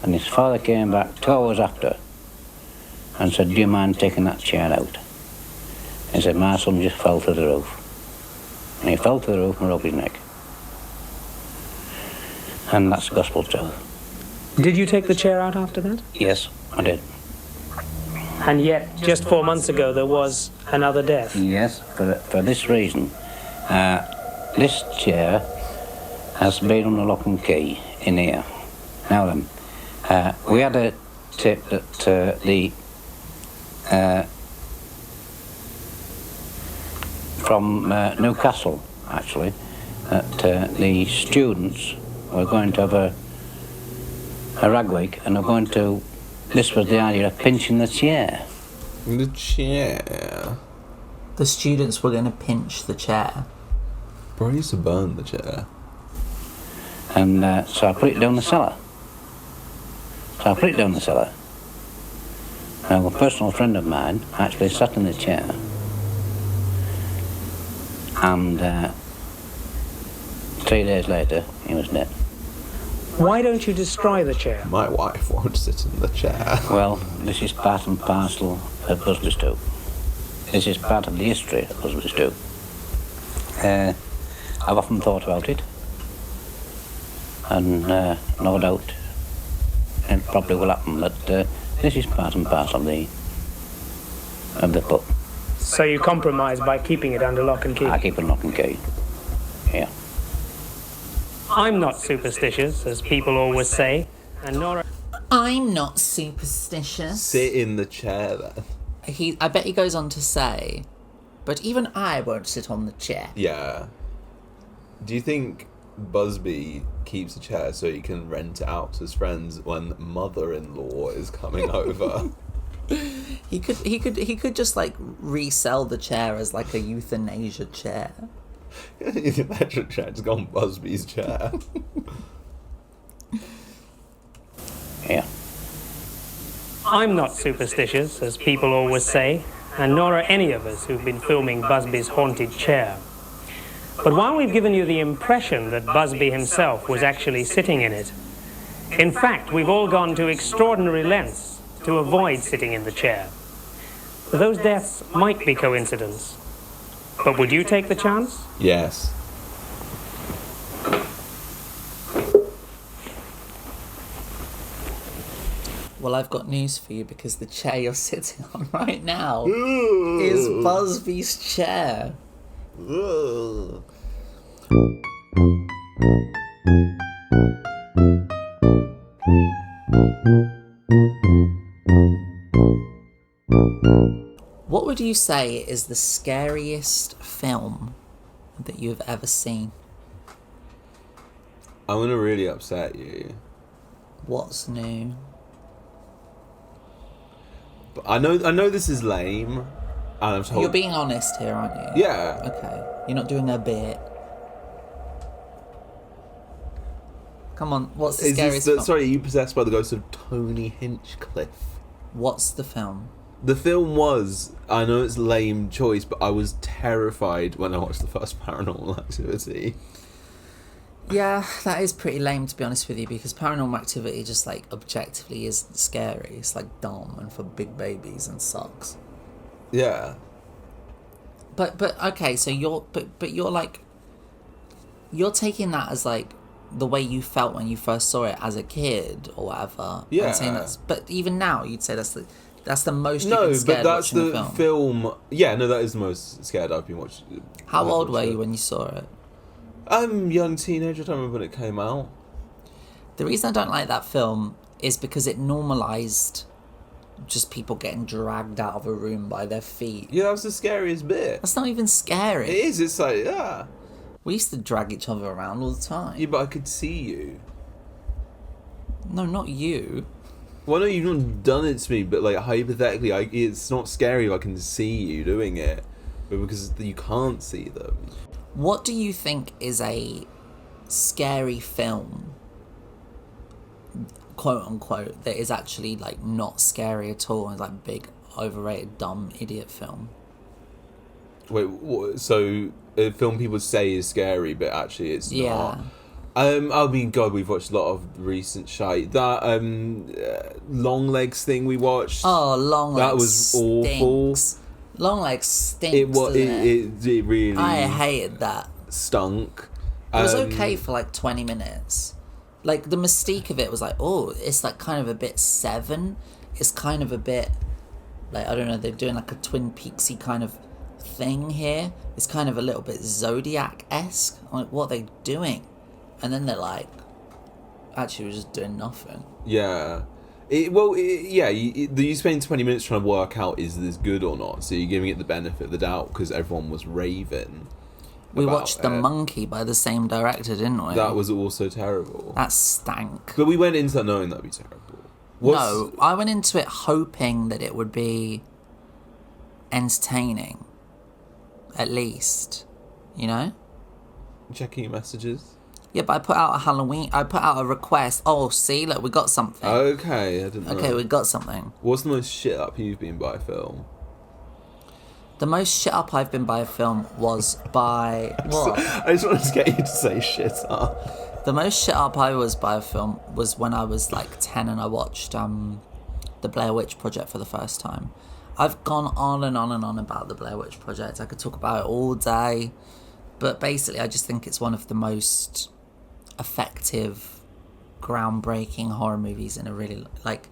and his father came back 2 hours after and said, "Do you mind taking that chair out?" He said, "My son just fell to the roof." And he fell to the roof and broke his neck. And that's gospel truth. Did you take the chair out after that? Yes, I did. And yet, just 4 months ago, there was another death. Yes, for this reason. This chair has been on the lock and key in here. Now then, we had a tip that from Newcastle, actually, that the students were going to have a rag week, and they're going to, this was the idea of pinching the chair. The chair. The students were going to pinch the chair. Bro, I used to burn the chair. And so I put it down the cellar. Now, a personal friend of mine actually sat in the chair, and 3 days later, he was dead. Why don't you destroy the chair? My wife won't sit in the chair. Well, this is part and parcel of Busby Stoop. This is part of the history that husbands do. I've often thought about it, and no doubt it probably will happen, but this is part and parcel of the book. So you compromise by keeping it under lock and key? I keep it lock and key, yeah. I'm not superstitious, as people always say, and Nora... I'm not superstitious. Sit in the chair then. I bet he goes on to say, but even I won't sit on the chair. Yeah. Do you think Busby keeps a chair so he can rent it out to his friends when mother-in-law is coming over? He could just like resell the chair as like a euthanasia chair. The electric chair just gone Busby's chair. Yeah. I'm not superstitious, as people always say, and nor are any of us who've been filming Busby's haunted chair. But while we've given you the impression that Busby himself was actually sitting in it, in fact, we've all gone to extraordinary lengths to avoid sitting in the chair. Those deaths might be coincidence. But would you take the chance? Yes. Well, I've got news for you, because the chair you're sitting on right now is Busby's chair. What would you say is the scariest film that you've ever seen? I'm gonna really upset you. What's new? But I know this is lame, and I'm told... You're being honest here, aren't you? Yeah. Okay. You're not doing a bit. Come on, what's the scariest film? Sorry, are you possessed by the ghost of Tony Hinchcliffe? What's the film? The film was... I know it's a lame choice, but I was terrified when I watched the first Paranormal Activity. Yeah, that is pretty lame, to be honest with you, because Paranormal Activity just, like, objectively is scary. It's, like, dumb and for big babies and sucks. Yeah. But okay, so you're like, you're taking that as, like, the way you felt when you first saw it as a kid or whatever. Yeah. And saying but even now, you'd say that's the most No, you've been scared but that's watching the a film. Yeah, no, that is the most scared I've been watching. How old were you when you saw it? I'm a young teenager. I don't remember when it came out. The reason I don't like that film is because it normalised just people getting dragged out of a room by their feet. Yeah, that was the scariest bit. That's not even scary. It is. It's like, yeah. We used to drag each other around all the time. Yeah, but I could see you. No, not you. Well, no, you've not done it to me, but, like, hypothetically, it's not scary if I can see you doing it. But because you can't see them. What do you think is a scary film, quote unquote, that is actually like not scary at all and like big, overrated, dumb, idiot film? Wait, what, so a film people say is scary, but actually it's not? I mean, God, we've watched a lot of recent shite. That Long Legs thing we watched. Oh, Long Legs. That was awful. Long Legs stinks. It really. I hated that. Stunk. It was okay for like 20 minutes. Like the mystique of it was like, oh, it's like kind of a bit Seven. It's kind of a bit like, I don't know, they're doing like a Twin Peaksy kind of thing here. It's kind of a little bit Zodiac-esque. I'm like, what are they doing? And then they're like, actually, we're just doing nothing. Yeah. You spend 20 minutes trying to work out is this good or not, so you're giving it the benefit of the doubt because everyone was raving. We watched The Monkey by the same director, didn't we? That was also terrible. That stank. But we went into that knowing that'd be terrible. No, I went into it hoping that it would be entertaining. At least. You know? Checking your messages. Yeah, but I put out a request. Oh, see, look, we got something. Okay, I didn't know. Okay, we got something. What's the most shit up you've been by a film? The most shit up I've been by a film was by... What? I just wanted to get you to say shit up. The most shit up I was by a film was when I was like 10 and I watched the Blair Witch Project for the first time. I've gone on and on and on about the Blair Witch Project. I could talk about it all day. But basically, I just think it's one of the most effective, groundbreaking horror movies in a really, like,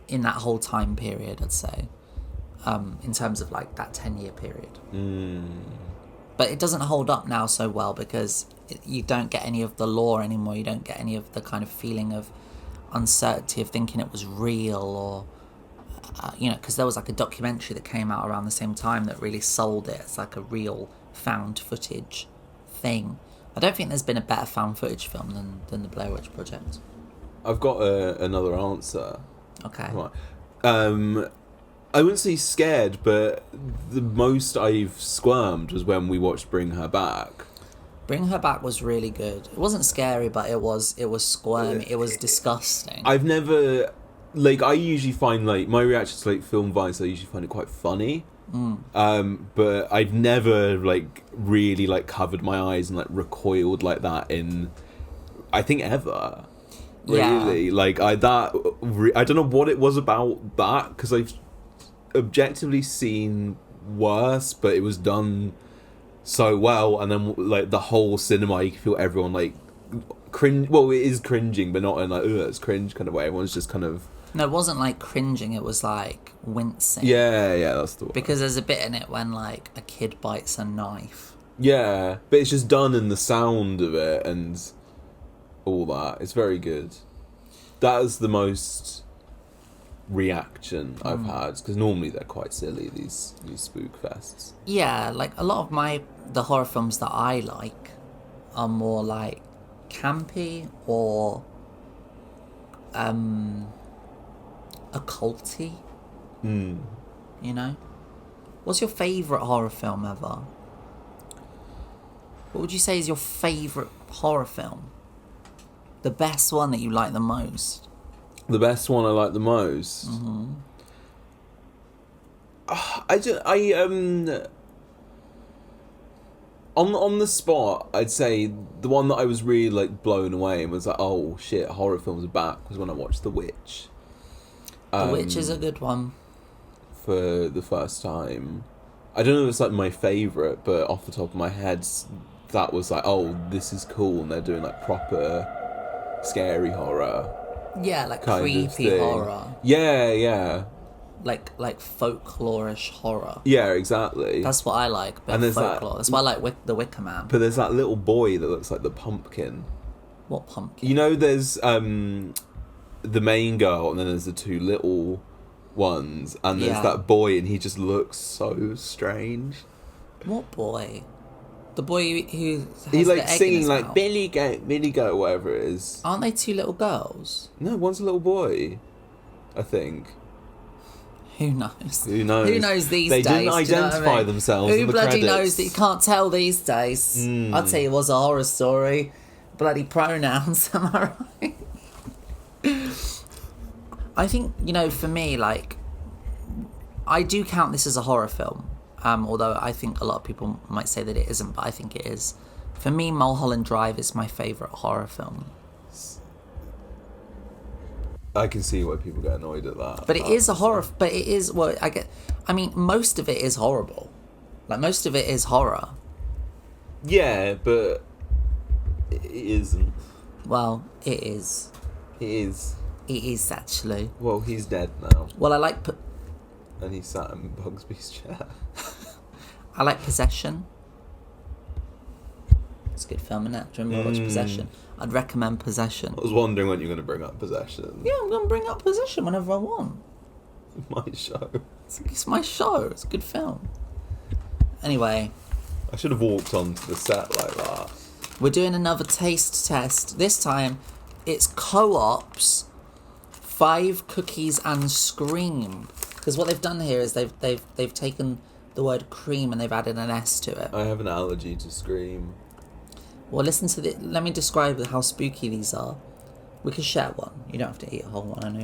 in that whole time period, I'd say. In terms of, like, that 10-year period. But it doesn't hold up now so well because you don't get any of the lore anymore. You don't get any of the kind of feeling of uncertainty of thinking it was real or, because there was, like, a documentary that came out around the same time that really sold it as, like, a real found footage thing. I don't think there's been a better found footage film than the Blair Witch Project. I've got another answer. Okay. Right. I wouldn't say scared, but the most I've squirmed was when we watched Bring Her Back. Bring Her Back was really good. It wasn't scary, but it was squirmy. It was disgusting. I've never, like, I usually find, like, my reaction to, like, film violence, I usually find it quite funny. But I've never, like, really, like, covered my eyes and, like, recoiled like that in, I think, ever. Really. Yeah. Like, I don't know what it was about that, because I've objectively seen worse, but it was done so well, and then, like, the whole cinema, you can feel everyone, like, cringe. Well, it is cringing, but not in, like, it's cringe kind of way. Everyone's just kind of... No, it wasn't, like, cringing. It was, like, wincing. Yeah, that's the one. Because there's a bit in it when, like, a kid bites a knife. Yeah, but it's just done in the sound of it and all that. It's very good. That is the most reaction I've had, because normally they're quite silly, these spook fests. Yeah, like, a lot of the horror films that I like are more, like, campy or occulty. You know? What's your favourite horror film ever? What would you say is your favourite horror film? The best one that you like the most? The best one I like the most? On the spot, I'd say the one that I was really, like, blown away and was like, oh shit, horror films are back, was when I watched The Witch. The Witch is a good one. For the first time. I don't know if it's, like, my favourite, but off the top of my head, that was like, oh, this is cool, and they're doing, like, proper scary horror. Yeah, like creepy horror. Yeah. Like folklorish horror. Yeah, exactly. That's what I like, but folklore. That's why I like The Wicker Man. But there's that little boy that looks like the pumpkin. What pumpkin? You know, there's the main girl, and then there's the two little ones, and there's that boy, and he just looks so strange. What boy? The boy who has he, like, the egg singing, in his like, mouth. Billy Goat, whatever it is. Aren't they two little girls? No, one's a little boy, I think. Who knows? Who knows? Who knows these they days? They didn't identify themselves. Who in the bloody credits. knows that you can't tell these days? I'd say it was a horror story. Bloody pronouns, am I right? I think, for me, like, I do count this as a horror film. Although I think a lot of people might say that it isn't, but I think it is. For me, Mulholland Drive is my favourite horror film. I can see why people get annoyed at that. But it is a horror. But it is most of it is horrible. Like, most of it is horror. Yeah, but it isn't. Well, it is. It is. It is, actually. Well, he's dead now. Well, I like... And he sat in Bugsby's chair. I like Possession. It's a good film, isn't it? Do you remember watch Possession? I'd recommend Possession. I was wondering when you were going to bring up Possession. Yeah, I'm going to bring up Possession whenever I want. My show. It's my show. It's a good film. Anyway. I should have walked onto the set like that. We're doing another taste test. This time, it's co-ops, 5 Cookies and Scream. Because what they've done here is they've taken the word cream and they've added an S to it. I have an allergy to Scream. Well, let me describe how spooky these are. We can share one. You don't have to eat a whole one. I know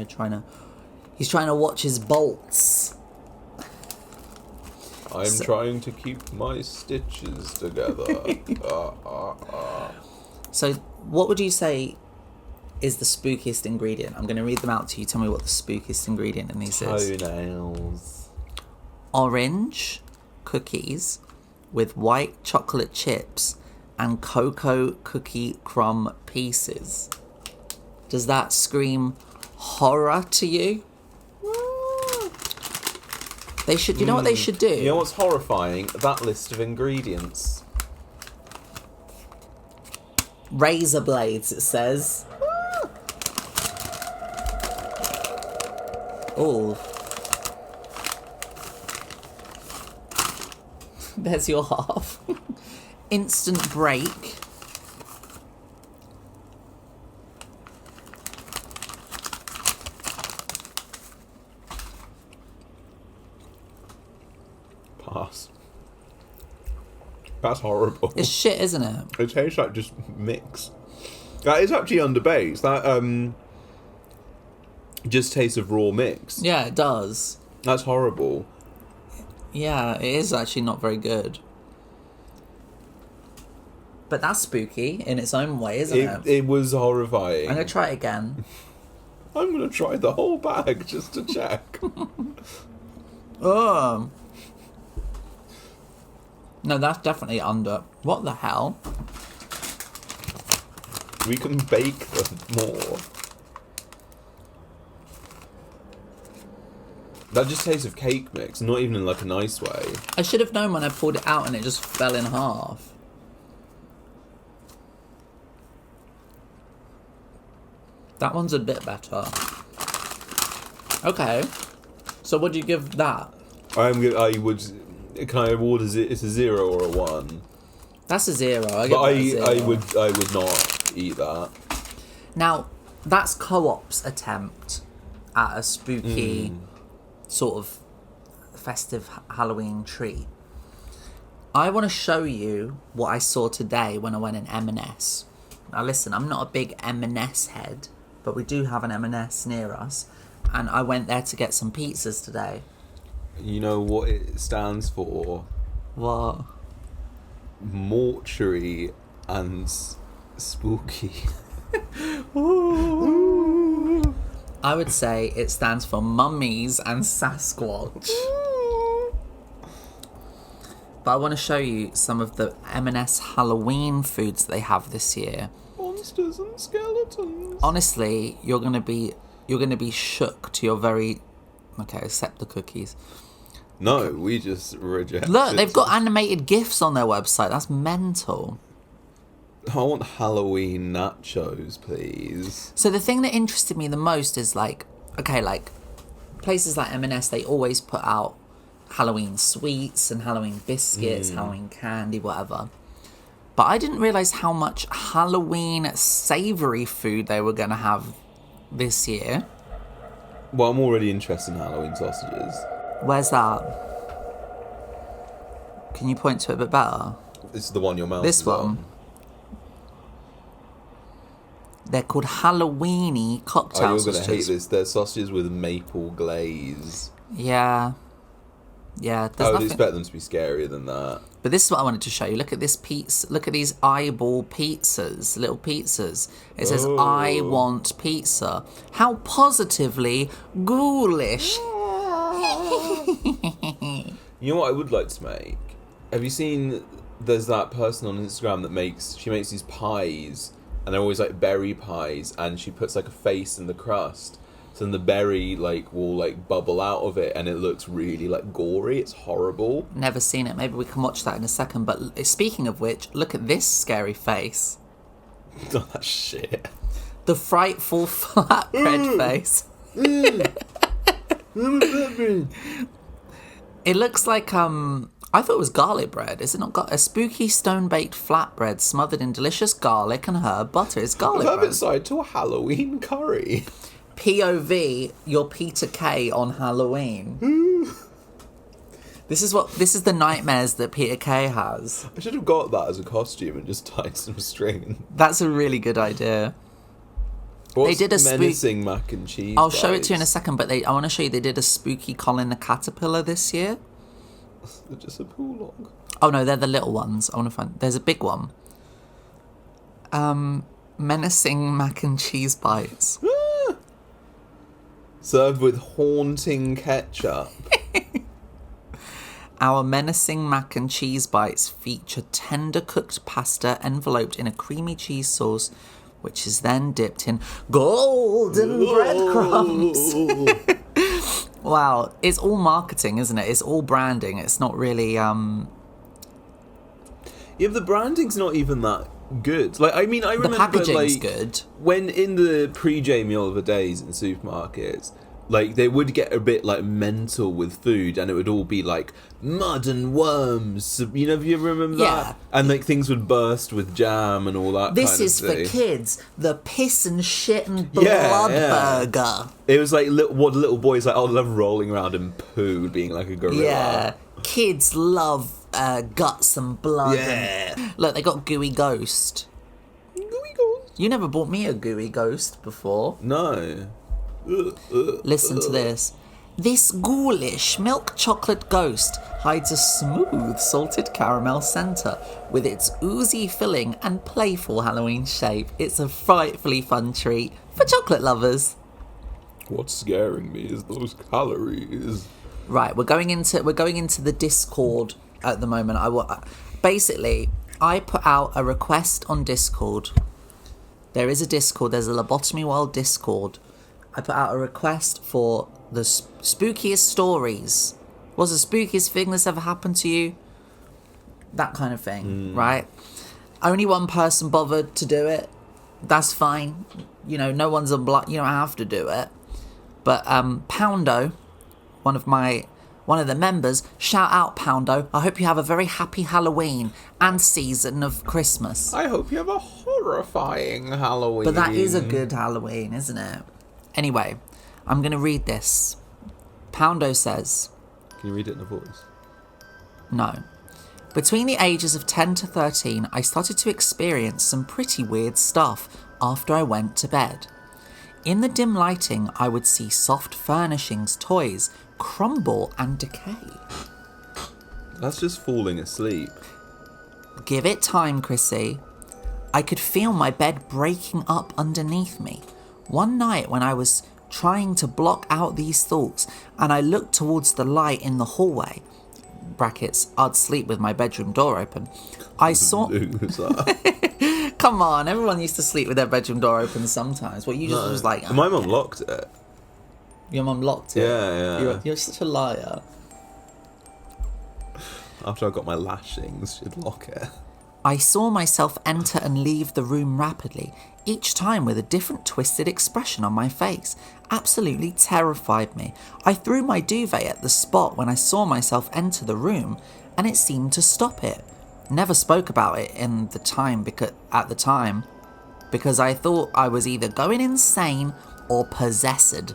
he's trying to watch his bolts. I'm trying to keep my stitches together. So, what would you say is the spookiest ingredient? I'm going to read them out to you. Tell me what the spookiest ingredient in these is. Toenails. orange cookies with white chocolate chips and cocoa cookie crumb pieces. Does that scream horror to you? They should, you know what they should do? You know what's horrifying? That list of ingredients. Razor blades, it says. Oh. There's your half. Instant break. Pass. That's horrible. It's shit, isn't it? It tastes like just mix. That is actually underbaked. That just tastes of raw mix. Yeah, it does. That's horrible. Yeah, it is actually not very good. But that's spooky in its own way, isn't it? It was horrifying. I'm going to try it again. I'm going to try the whole bag just to check. Oh. No, that's definitely under. What the hell? We can bake them more. That just tastes of cake mix, not even in like a nice way. I should have known when I pulled it out and it just fell in half. That one's a bit better. Okay. So what do you give that? I would. Can I award it's a 0 or a 1? That's a 0. But I would not eat that. Now, that's Co-op's attempt at a spooky sort of festive Halloween treat. I want to show you what I saw today when I went in M&S. Now listen, I'm not a big M&S head, but we do have an M&S near us, and I went there to get some pizzas today. You know what it stands for? What? Mortuary and spooky. I would say it stands for mummies and Sasquatch. But I want to show you some of the M&S Halloween foods they have this year. Monsters and skeletons. Honestly, you're gonna be shook to your very. Okay, except the cookies. No, we just reject. Look, they've got animated GIFs on their website. That's mental. I want Halloween nachos, please. So the thing that interested me the most is like places like M&S, they always put out Halloween sweets and Halloween biscuits, Halloween candy, whatever. But I didn't realise how much Halloween savoury food they were going to have this year. Well, I'm already interested in Halloween sausages. Where's that? Can you point to it a bit better? This is the one your mouth This is one. on. They're called Halloweeny cocktail Oh, you're sausages. going to hate this. They're sausages with maple glaze. Yeah. Yeah, there's I would nothing... expect them to be scarier than that. But this is what I wanted to show you. Look at this pizza. Look at these eyeball pizzas, little pizzas. It says, I want pizza. How positively ghoulish. You know what I would like to make? Have you seen, there's that person on Instagram that makes these pies, and they're always like berry pies, and she puts like a face in the crust. So then the berry will bubble out of it, and it looks really gory. It's horrible. Never seen it. Maybe we can watch that in a second. But speaking of which, look at this scary face. Oh, that shit. The frightful flatbread face. It looks like I thought it was garlic bread. Is it not? A spooky stone-baked flatbread smothered in delicious garlic and herb butter. It's garlic Have bread. it side to a Halloween curry. POV, you're Peter Kay on Halloween. This is the nightmares that Peter Kay has. I should have got that as a costume and just tied some string. That's a really good idea. What's They did a menacing mac and cheese. I'll show it to you in a vibes? second, but I want to show you they did a spooky Colin the Caterpillar this year. They're just a pool log. Oh no, they're the little ones. I want to find. There's a big one. Menacing mac and cheese bites. Served with haunting ketchup. Our menacing mac and cheese bites feature tender cooked pasta enveloped in a creamy cheese sauce, which is then dipped in golden breadcrumbs. Wow, it's all marketing, isn't it? It's all branding. It's not really Yeah, but the branding's not even that good. Like, I mean, I the remember packaging's like good. when in the pre-J meal of the days in supermarkets, like they would get a bit like mental with food, and it would all be like mud and worms. You know, if you remember Yeah. that, and like things would burst with jam and all that. This kind of is for thing. kids. The piss and shit and blood Yeah. burger. It was like what little boys like. Oh, I love rolling around in poo, being like a gorilla. Yeah, kids love guts and blood. Yeah. And... Look, they got Gooey Ghost. Gooey ghost. You never bought me a Gooey Ghost before. No. Listen to this. This ghoulish milk chocolate ghost hides a smooth salted caramel centre with its oozy filling and playful Halloween shape. It's a frightfully fun treat for chocolate lovers. What's scaring me is those calories. Right, we're going into the Discord at the moment. Basically, I put out a request on Discord. There is a Discord. There's a Lobotomy World Discord. I put out a request for the spookiest stories. What's the spookiest thing that's ever happened to you? That kind of thing, right? Only one person bothered to do it. That's fine. You know, no one's you don't have to do it. But Poundo, one of the members, shout out Poundo. I hope you have a very happy Halloween and season of Christmas. I hope you have a horrifying Halloween. But that is a good Halloween, isn't it? Anyway, I'm going to read this. Poundo says... Can you read it in a voice? No. Between the ages of 10 to 13, I started to experience some pretty weird stuff after I went to bed. In the dim lighting, I would see soft furnishings, toys, crumble and decay. That's just falling asleep. Give it time, Chrissy. I could feel my bed breaking up underneath me. One night when I was trying to block out these thoughts and I looked towards the light in the hallway, brackets, I'd sleep with my bedroom door open, I saw... Come on, everyone used to sleep with their bedroom door open sometimes. Well, you just was like... Oh, my mum locked it. Your mum locked it? Yeah. You're such a liar. After I got my lashings, she'd lock it. I saw myself enter and leave the room rapidly, each time with a different twisted expression on my face. Absolutely terrified me. I threw my duvet at the spot when I saw myself enter the room, and it seemed to stop it. Never spoke about it at the time because I thought I was either going insane or possessed.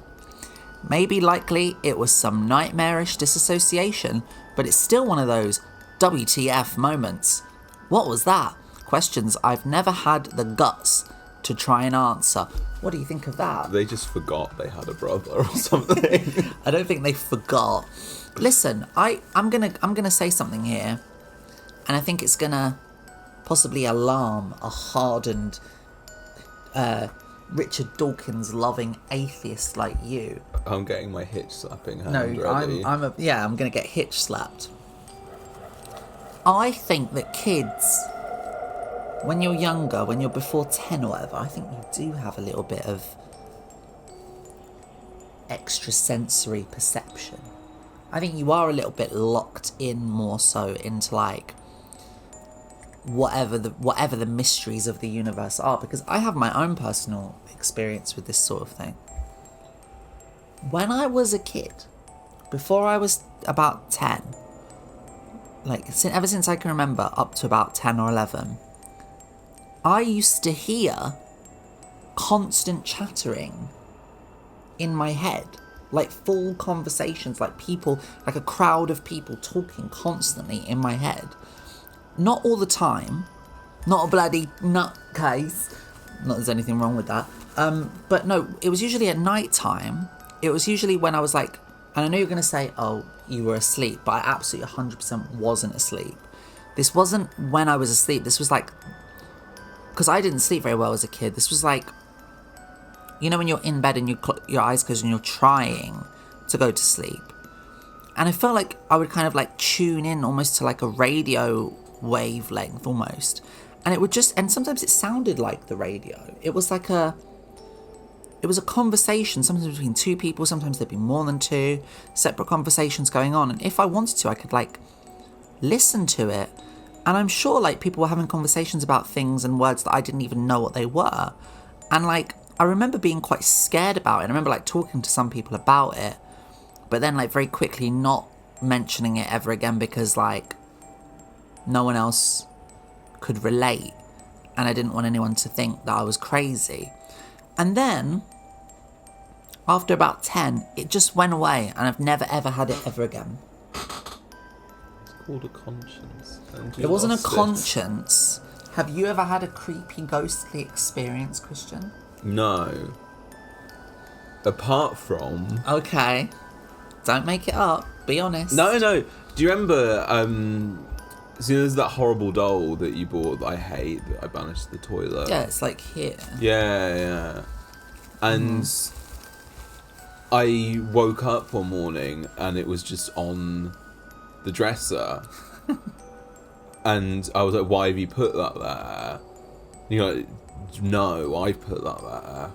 Maybe likely it was some nightmarish disassociation, but it's still one of those WTF moments. What was that? Questions I've never had the guts to try and answer. What do you think of that? They just forgot they had a brother or something. I don't think they forgot. Listen, I'm gonna say something here, and I think it's gonna possibly alarm a hardened Richard Dawkins loving atheist like you. I'm getting my hitch slapping hand No, ready. I'm gonna get hitch slapped. I think that kids, when you're younger, when you're before 10 or whatever, I think you do have a little bit of extrasensory perception. I think you are a little bit locked in more so into like whatever the mysteries of the universe are, because I have my own personal experience with this sort of thing. When I was a kid, before I was about 10, like ever since I can remember up to about 10 or 11, I used to hear constant chattering in my head, like full conversations, like people, like a crowd of people talking constantly in my head. Not all the time, not a bloody nutcase, not there's anything wrong with that, but no, it was usually at night time. It was usually when I was like, and I know you're going to say, oh, you were asleep, but I absolutely 100% wasn't asleep. This wasn't when I was asleep. This was like, because I didn't sleep very well as a kid. This was like, you know when you're in bed and your eyes closed and you're trying to go to sleep. And I felt like I would kind of like tune in almost to like a radio wavelength almost. And it would just, and sometimes it sounded like the radio. It was a conversation, sometimes between two people, sometimes there'd be more than two separate conversations going on. And if I wanted to, I could like listen to it. And I'm sure like people were having conversations about things and words that I didn't even know what they were. And like, I remember being quite scared about it. I remember like talking to some people about it, but then like very quickly not mentioning it ever again because like no one else could relate. And I didn't want anyone to think that I was crazy. And then after about 10, it just went away and I've never ever had it ever again. It's called a conscience. It wasn't a conscience. Have you ever had a creepy ghostly experience, Christian? No. Apart from... Okay. Don't make it up. Be honest. No. Do you remember, so there's that horrible doll that you bought that I hate, that I banished to the toilet? Yeah, it's like here. Yeah. And I woke up one morning and it was just on the dresser. And I was like, why have you put that there? And you're like, no, I put that there.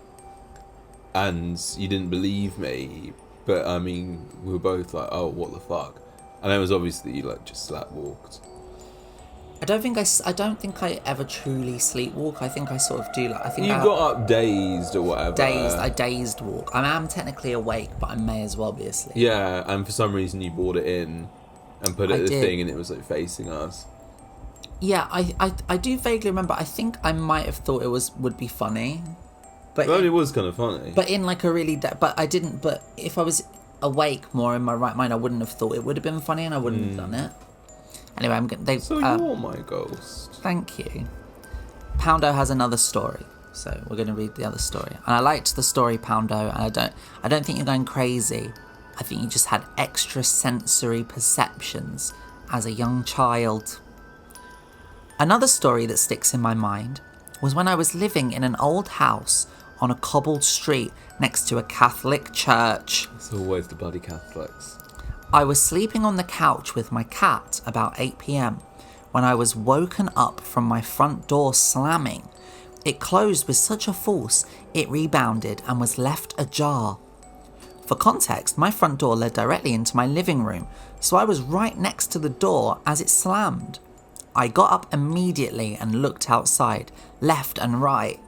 And you didn't believe me. But, I mean, we were both like, oh, what the fuck? And it was obviously you, like, just sleepwalked. I don't think I ever truly sleepwalk. I think I sort of do. Like, I think You got up dazed or whatever. I dazed walk. I am technically awake, but I may as well be asleep. Yeah, and for some reason you brought it in and put it at the thing and it was, like, facing us. Yeah, I do vaguely remember. I think I might have thought it would be funny. But Well, it was kind of funny. But in like a really... but I didn't... But if I was awake more in my right mind, I wouldn't have thought it would have been funny and I wouldn't have done it. Anyway, So you're my ghost. Thank you. Poundo has another story. So we're going to read the other story. And I liked the story, Poundo, and I don't think you're going crazy. I think you just had extra sensory perceptions as a young child. Another story that sticks in my mind was when I was living in an old house on a cobbled street next to a Catholic church. It's always the bloody Catholics. I was sleeping on the couch with my cat about 8 p.m. when I was woken up from my front door slamming. It closed with such a force it rebounded and was left ajar. For context, my front door led directly into my living room, so I was right next to the door as it slammed. I got up immediately and looked outside, left and right.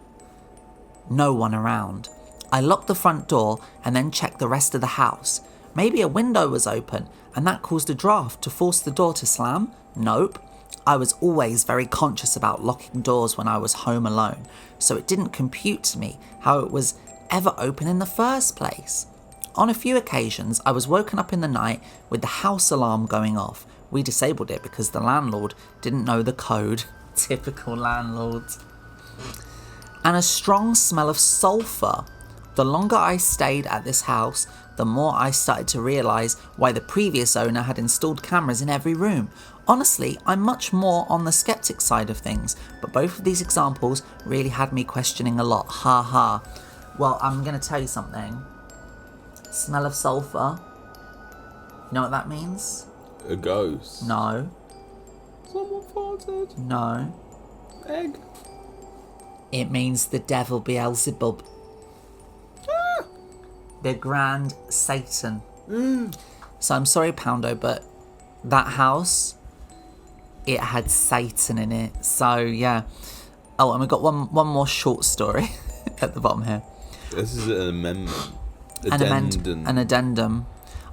No one around. I locked the front door and then checked the rest of the house. Maybe a window was open and that caused a draft to force the door to slam? Nope. I was always very conscious about locking doors when I was home alone, so it didn't compute to me how it was ever open in the first place. On a few occasions, I was woken up in the night with the house alarm going off. We disabled it because the landlord didn't know the code. Typical landlords. And a strong smell of sulphur. The longer I stayed at this house, the more I started to realise why the previous owner had installed cameras in every room. Honestly, I'm much more on the skeptic side of things, but both of these examples really had me questioning a lot. Ha ha. Well, I'm going to tell you something. Smell of sulphur. You know what that means? A ghost. No. Someone farted. No. Egg. It means the devil Beelzebub. The grand Satan. So I'm sorry, Poundo, but that house, it had Satan in it. So yeah. Oh, and we've got one more short story at the bottom here. This is an amendment. An addendum.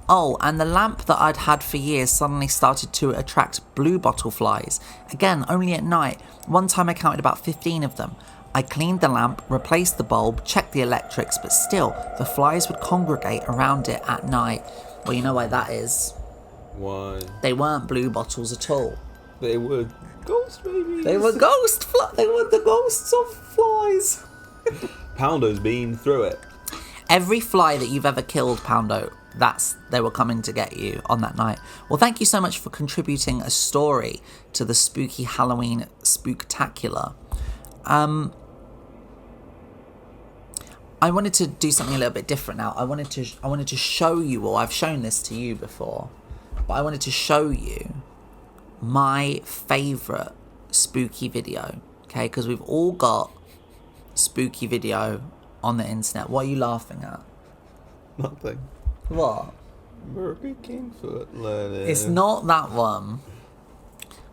Oh, and the lamp that I'd had for years suddenly started to attract blue bottle flies. Again, only at night. One time I counted about 15 of them. I cleaned the lamp, replaced the bulb, checked the electrics, but still, the flies would congregate around it at night. Well, you know why that is. Why? They weren't blue bottles at all. They were ghost babies. They were they were the ghosts of flies. Poundo's been through it. Every fly that you've ever killed, Poundo, they were coming to get you on that night. Well, thank you so much for contributing a story to the spooky Halloween Spectre-tacular. I wanted to do something a little bit different now. I wanted to show you all. I've shown this to you before, but I wanted to show you my favourite spooky video, okay? Because we've all got spooky video on the internet. What are you laughing at? Nothing. What? Burger King foot lettuce. It's not that one.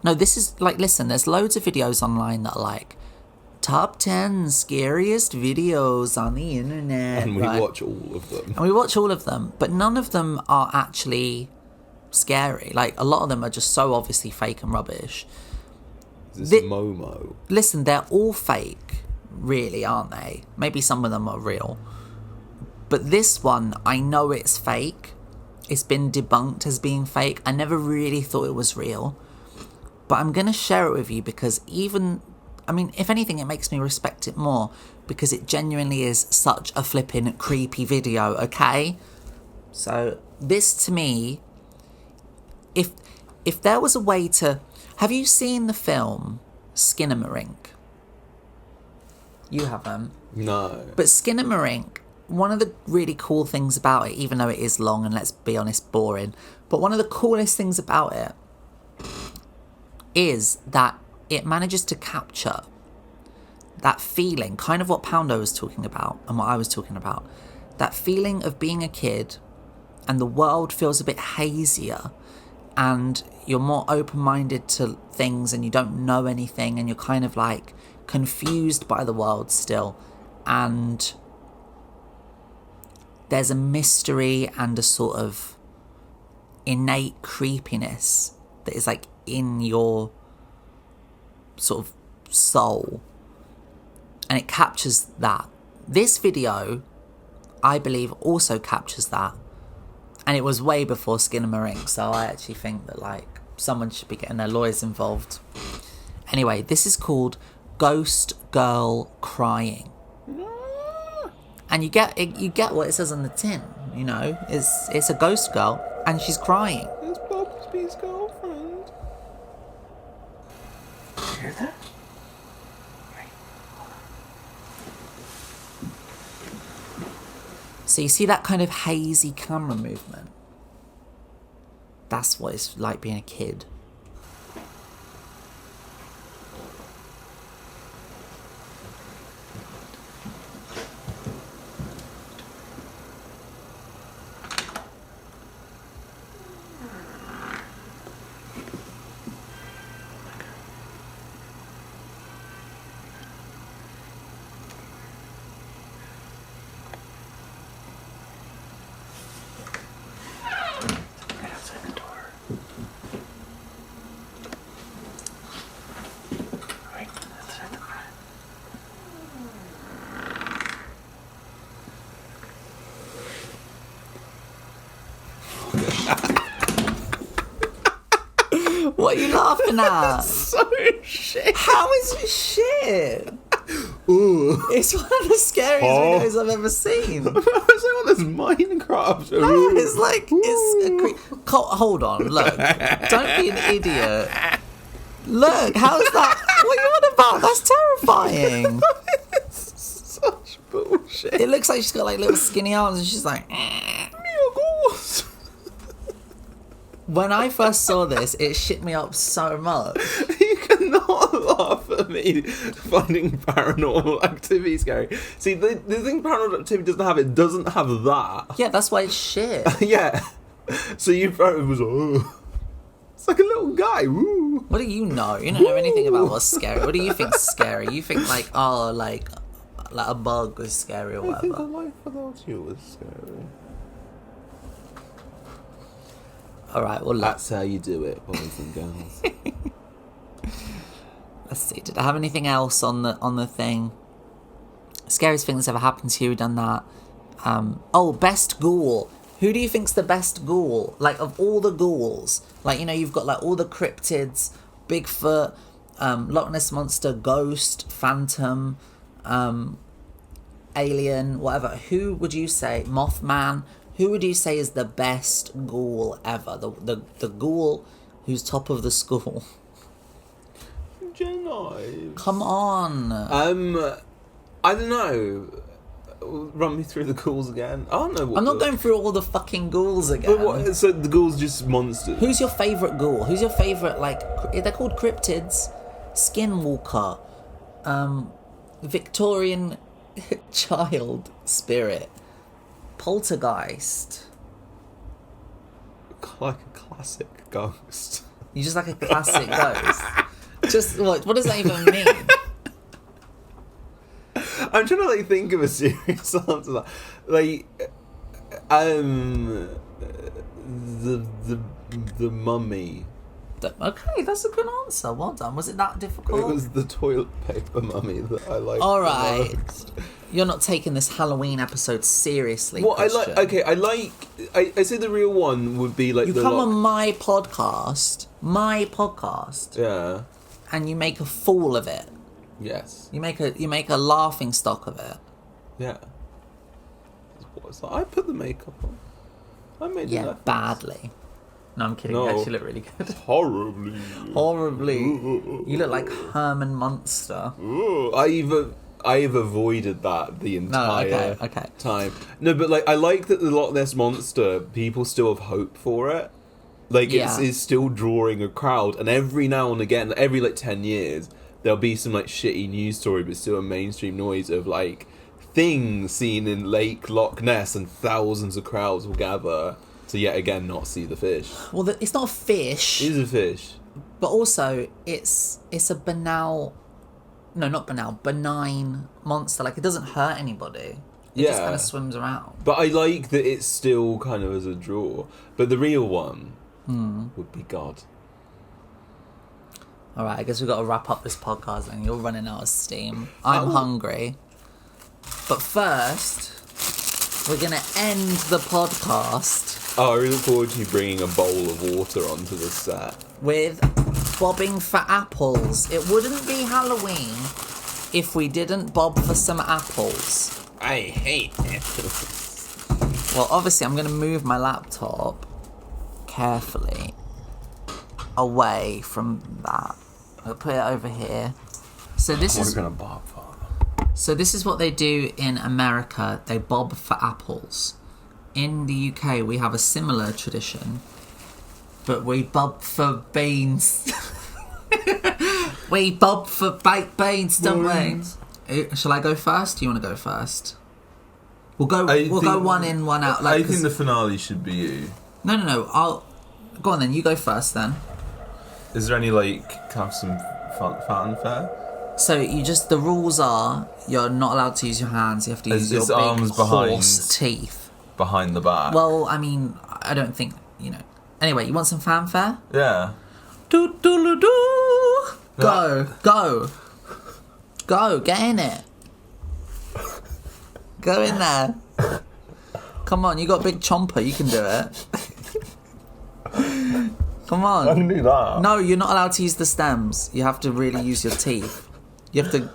No, this is like, listen, there's loads of videos online that are like top 10 scariest videos on the internet. And we right? watch all of them. And we watch all of them, but none of them are actually scary. Like, a lot of them are just so obviously fake and rubbish. Is this Momo? Listen, they're all fake, really, aren't they? Maybe some of them are real. But this one, I know it's fake. It's been debunked as being fake. I never really thought it was real. But I'm going to share it with you because if anything, it makes me respect it more because it genuinely is such a flippin' creepy video, okay? So, this to me, if there was a way to... Have you seen the film Skinamarink? You haven't. No. But Skinamarink, one of the really cool things about it, even though it is long and let's be honest, boring, but one of the coolest things about it is that it manages to capture that feeling, kind of what Poundo was talking about and what I was talking about, that feeling of being a kid and the world feels a bit hazier and you're more open-minded to things and you don't know anything and you're kind of like confused by the world still, and there's a mystery and a sort of innate creepiness that is like in your sort of soul, and it captures that. This video, I believe, also captures that, and it was way before Skinamarink, so I actually think that like someone should be getting their lawyers involved. Anyway, this is called Ghost Girl Crying, and you get what it says on the tin. You know, it's a ghost girl and she's crying. It's Bobby's girlfriend. Hear that? So you see that kind of hazy camera movement? That's what it's like being a kid. What are you laughing at? So shit. How is it shit? Ooh. It's one of the scariest videos I've ever seen. It's like on this Minecraft. No, it's like, it's a hold on, look. Don't be an idiot. Look, how's that? What are you on about? That's terrifying. Such bullshit. It looks like she's got like little skinny arms and she's like... When I first saw this, it shit me up so much. You cannot laugh at me finding Paranormal Activity scary. See, the thing Paranormal Activity doesn't have that. Yeah, that's why it's shit. Yeah. So you thought it was, it's like a little guy. Woo. What do you know? You don't know anything about what's scary. What do you think's scary? You think like, oh, like a bug is scary or I think whatever. the life without you was scary. Alright, well, That's how you do it, boys and girls. let's see. Did I have anything else on the thing? Scariest thing that's ever happened to you, we've done that. Best ghoul. Who do you think's the best ghoul? Like, of all the ghouls. Like, you know, you've got like all the cryptids, Bigfoot, Loch Ness Monster, Ghost, Phantom, Alien, whatever. Who would you say? Mothman. Who would you say is the best ghoul ever? The ghoul who's top of the school. Jedi. Come on. I don't know. run me through the ghouls again. I don't know what I'm not going through all the fucking ghouls again. But what, so the ghouls just monsters? Who's your favourite ghoul? Who's your favourite, like, they're called cryptids, skinwalker, Victorian child spirit, poltergeist? Like a classic ghost. You just like a classic ghost? Just, what does that even mean? I'm trying to like think of a serious answer to that. Like, the mummy. Okay, that's a good answer. Well done. Was it that difficult? It was the toilet paper mummy that I liked. All right. the most. You're not taking this Halloween episode seriously. Well, Christian. I say the real one would be like You the come on my podcast, Yeah. and you make a fool of it. Yes. You make a laughing stock of it. Yeah. So I put the makeup on. I made Yeah, it badly. No, I'm kidding. No. You actually look really good. horribly. Horribly. You look like Herman Munster. Ooh, I've avoided that the entire okay. time. No, but like I like that the Loch Ness Monster, people still have hope for it. Like it's still drawing a crowd, and every now and again, every like 10 years, there'll be some like shitty news story, but still a mainstream noise of like things seen in Lake Loch Ness, and thousands of crowds will gather to yet again not see the fish. Well, it's not a fish. It is a fish. But also, it's a benign monster. Like, it doesn't hurt anybody. It just kind of swims around. But I like that it's still kind of as a draw. But the real one would be God. Alright, I guess we've got to wrap up this podcast and you're running out of steam. I'm hungry. But first, we're going to end the podcast... Oh, I really look forward to you bringing a bowl of water onto the set. with bobbing for apples. It wouldn't be Halloween if we didn't bob for some apples. I hate it. Well, obviously, I'm going to move my laptop carefully away from that. I'll put it over here. So this is... We're going to bob for them. So this is what they do in America. They bob for apples. In the UK, we have a similar tradition, but we bob for beans. We bob for baked beans, don't we? Shall I go first? Do you want to go first? We'll go one in, one out. I think the finale should be you. No. I'll go on then. You go first then. Is there any kind of some fanfare? So the rules are you're not allowed to use your hands. You have to use your big arms behind. horse teeth. Behind the back. Well, I mean, I don't think, Anyway, you want some fanfare? Yeah. Do-do-do-do! Go, get in it. Go in there. Come on, you got a big chomper, you can do it. Come on. I can do that. No, you're not allowed to use the stems. You have to really use your teeth. You have to,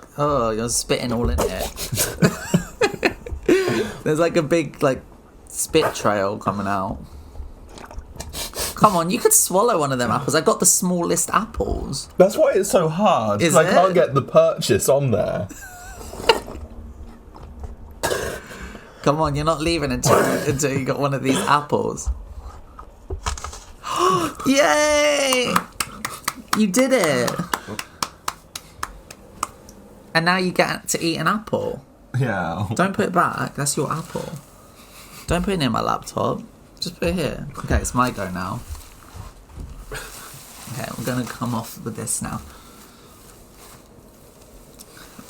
you're spitting all in it. There's like a big, spit trail coming out. Come on, you could swallow one of them apples. I got the smallest apples. That's why it's so hard. Is I can't it? get the purchase on there. Come on, you're not leaving until you got one of these apples. Yay! You did it. And now you get to eat an apple. Yeah. Don't put it back. That's your apple. Don't put it near my laptop. Just put it here. Okay, it's my go now. Okay, we're going to come off with this now.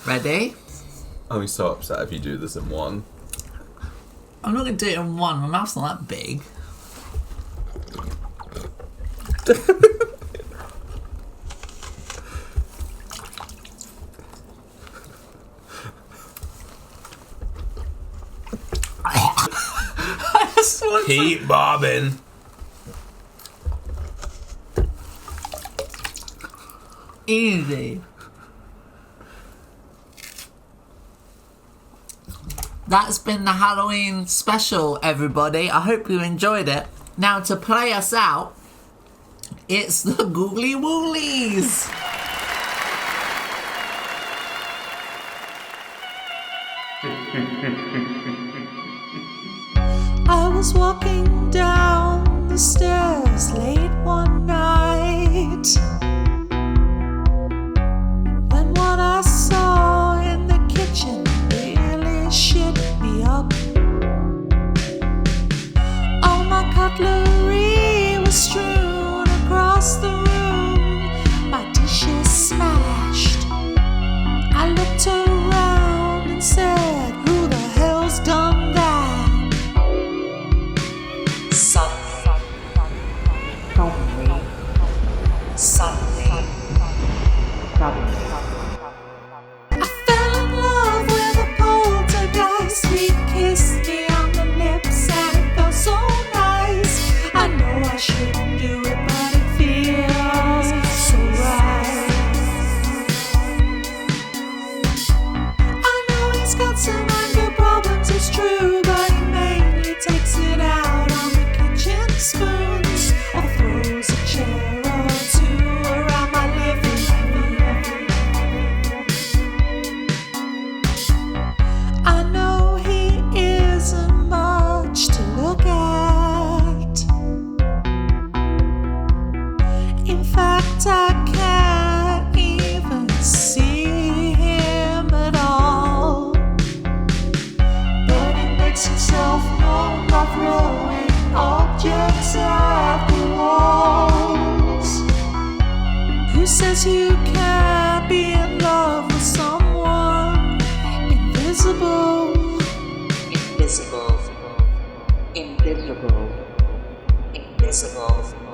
Ready? I'll be so upset if you do this in one. I'm not going to do it in one. My mouth's not that big. Keep bobbing. Easy. That's been the Halloween special, everybody. I hope you enjoyed it. Now, to play us out, it's the Googly Woolies. was walking down the stairs late one night when what I saw in the kitchen really shit me up. All my cutlery was strewn across the room, my dishes smashed. I looked around and said, who the hell's done that? Suddenly, I fell in love with a poltergeist. He kissed me on the lips and it felt so nice. I know I shouldn't do it, but it feels so right. I know he's got some anger problems, it's true, but he mainly takes it out on the kitchen spoons or throws a chair or two around my living room. I know he isn't much to look at. In fact, I can't even see him at all. But he makes himself known by throwing objects at the walls. Who says you can't be in love with someone invisible? Invisible. Invisible. Invisible.